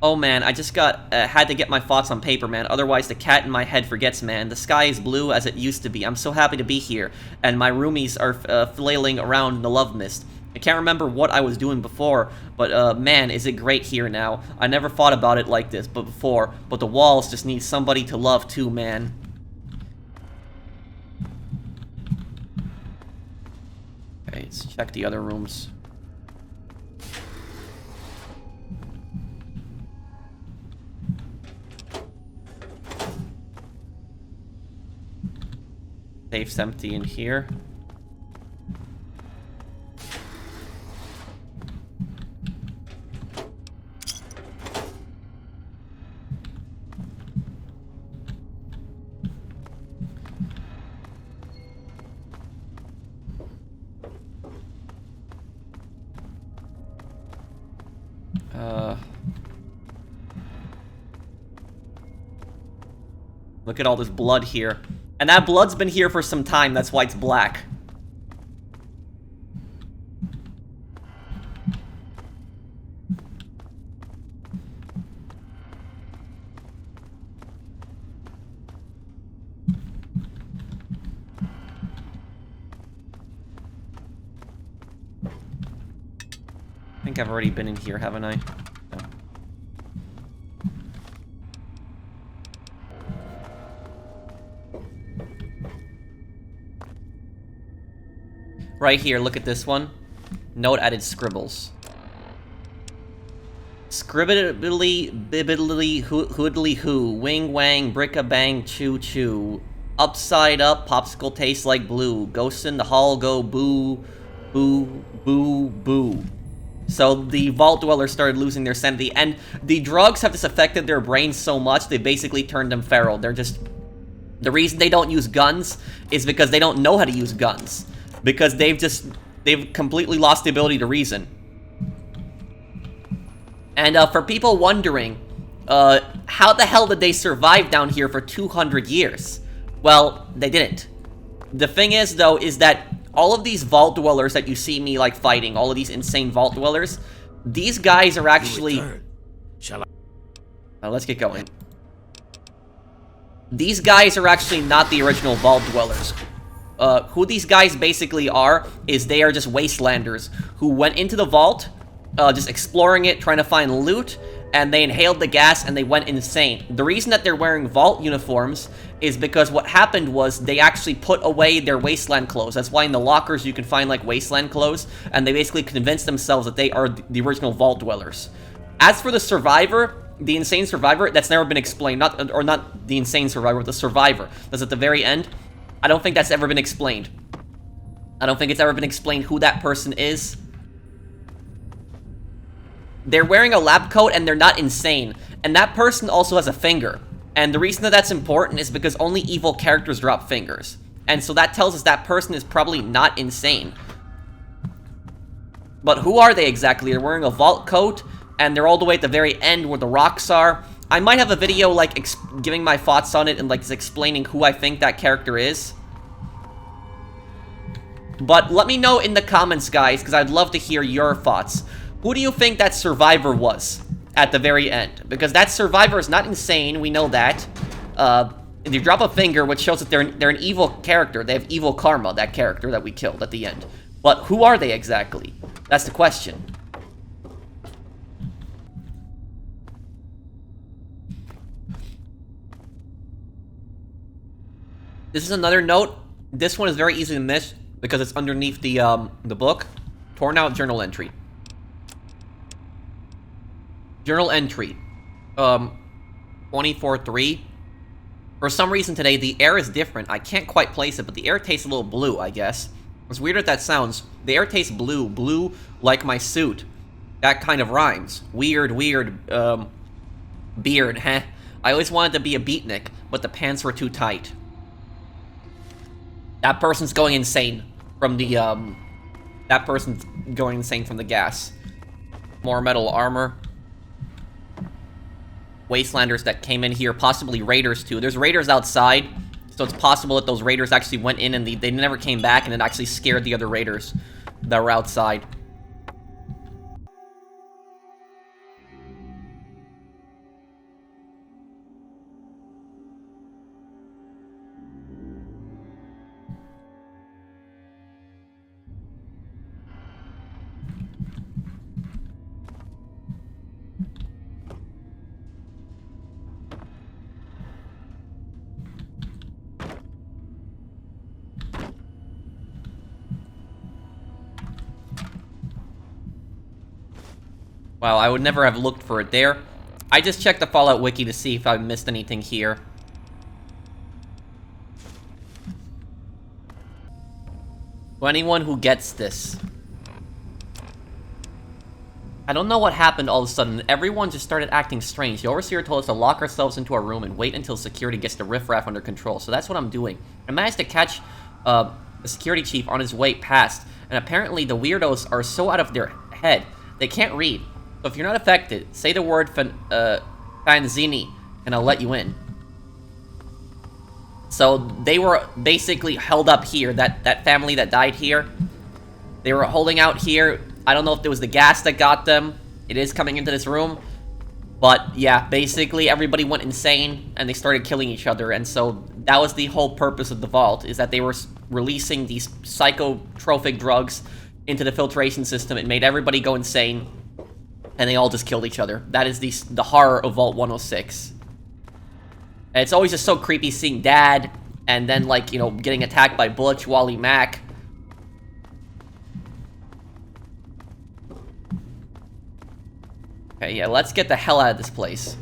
Oh, man, I just had to get my thoughts on paper, man. Otherwise, the cat in my head forgets, man. The sky is blue as it used to be. I'm so happy to be here. And my roomies are flailing around in the love mist. I can't remember what I was doing before, but, man, is it great here now. I never thought about it like this before. But the walls just need somebody to love, too, man. Okay, let's check the other rooms. Safe's empty in here. Look at all this blood here. And that blood's been here for some time, that's why it's black. I think I've already been in here, haven't I? No. Right here, look at this one. Note added scribbles. Scribbly bibbly hoodly hoo. Wing wang bricka bang choo choo. Upside up, popsicle tastes like blue. Ghosts in the hall go boo boo boo boo. So the Vault Dwellers started losing their sanity, and the drugs have just affected their brains so much, they basically turned them feral. They're just... The reason they don't use guns is because they don't know how to use guns. Because they've completely lost the ability to reason. And for people wondering, how the hell did they survive down here for 200 years? Well, they didn't. The thing is, though, is that all of these Vault Dwellers that you see me, like, fighting, all of these insane Vault Dwellers, these guys are actually... Shall I? Let's get going. These guys are actually not the original Vault Dwellers. Who these guys basically are, is they are just Wastelanders who went into the vault, just exploring it, trying to find loot, and they inhaled the gas and they went insane. The reason that they're wearing Vault uniforms is because what happened was they actually put away their Wasteland clothes. That's why in the lockers you can find, like, Wasteland clothes, and they basically convinced themselves that they are the original Vault Dwellers. As for the Survivor, the insane Survivor, that's never been explained. Not the insane Survivor, but the Survivor. That's at the very end. I don't think that's ever been explained. I don't think it's ever been explained who that person is. They're wearing a lab coat and they're not insane. And that person also has a finger. And the reason that that's important is because only evil characters drop fingers. And so that tells us that person is probably not insane. But who are they exactly? They're wearing a vault coat, and they're all the way at the very end where the rocks are. I might have a video, like, giving my thoughts on it and, like, just explaining who I think that character is. But let me know in the comments, guys, because I'd love to hear your thoughts. Who do you think that Survivor was at the very end? Because that Survivor is not insane, we know that. They drop a finger, which shows that they're an evil character. They have evil karma, that character that we killed at the end. But who are they exactly? That's the question. This is another note. This one is very easy to miss because it's underneath the book. Torn out journal entry. Journal entry. 24-3. For some reason today, the air is different. I can't quite place it, but the air tastes a little blue, I guess. As weird as that sounds, the air tastes blue. Blue like my suit. That kind of rhymes. Weird, beard, heh. I always wanted to be a beatnik, but the pants were too tight. That person's going insane from the, that person's going insane from the gas. More metal armor. Wastelanders that came in here, possibly raiders too. There's raiders outside, so it's possible that those raiders actually went in and they never came back, and it actually scared the other raiders that were outside. Wow, I would never have looked for it there. I just checked the Fallout Wiki to see if I missed anything here. To anyone who gets this. I don't know what happened all of a sudden. Everyone just started acting strange. The Overseer told us to lock ourselves into our room and wait until security gets the riffraff under control. So that's what I'm doing. I managed to catch the security chief on his way past. And apparently the weirdos are so out of their head, they can't read. So if you're not affected, say the word Fanzini, and I'll let you in. So they were basically held up here, that family that died here. They were holding out here. I don't know if it was the gas that got them. It is coming into this room. But yeah, basically everybody went insane, and they started killing each other. And so that was the whole purpose of the vault, is that they were releasing these psychotropic drugs into the filtration system. It made everybody go insane. And they all just killed each other. That is the horror of Vault 106. And it's always just so creepy seeing Dad, and then, like, you know, getting attacked by Butch, Wally Mack. Okay, yeah, let's get the hell out of this place.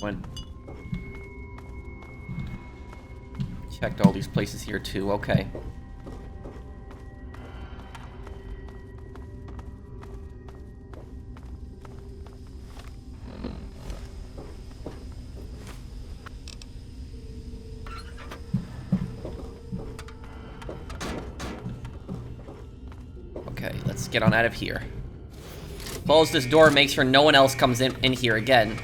Went. Checked all these places here too, okay. Okay, let's get on out of here. Close this door, make sure no one else comes in here again.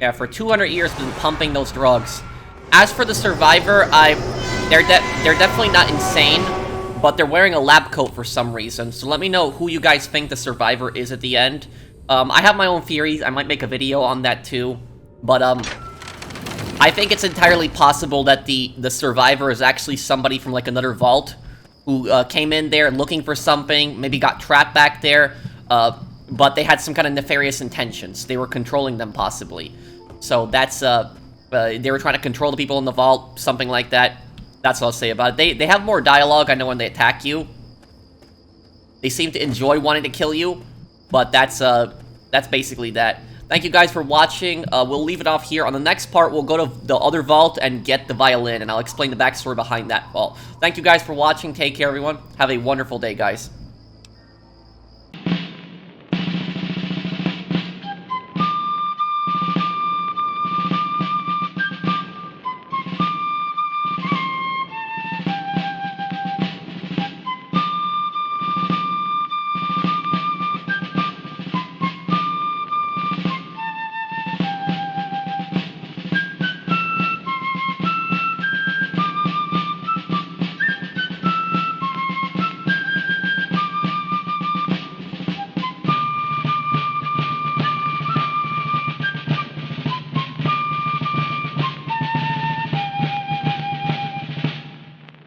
Yeah, for 200 years, been pumping those drugs. As for the survivor, they're definitely not insane, but they're wearing a lab coat for some reason. So let me know who you guys think the survivor is at the end. I have my own theories. I might make a video on that too, but I think it's entirely possible that the survivor is actually somebody from like another vault who came in there looking for something, maybe got trapped back there, but they had some kind of nefarious intentions. They were controlling them, possibly. So that's, they were trying to control the people in the vault, something like that. That's what I'll say about it. They have more dialogue, I know, when they attack you. They seem to enjoy wanting to kill you, but that's basically that. Thank you guys for watching. We'll leave it off here. On the next part, we'll go to the other vault and get the violin, and I'll explain the backstory behind that vault. Thank you guys for watching. Take care, everyone. Have a wonderful day, guys.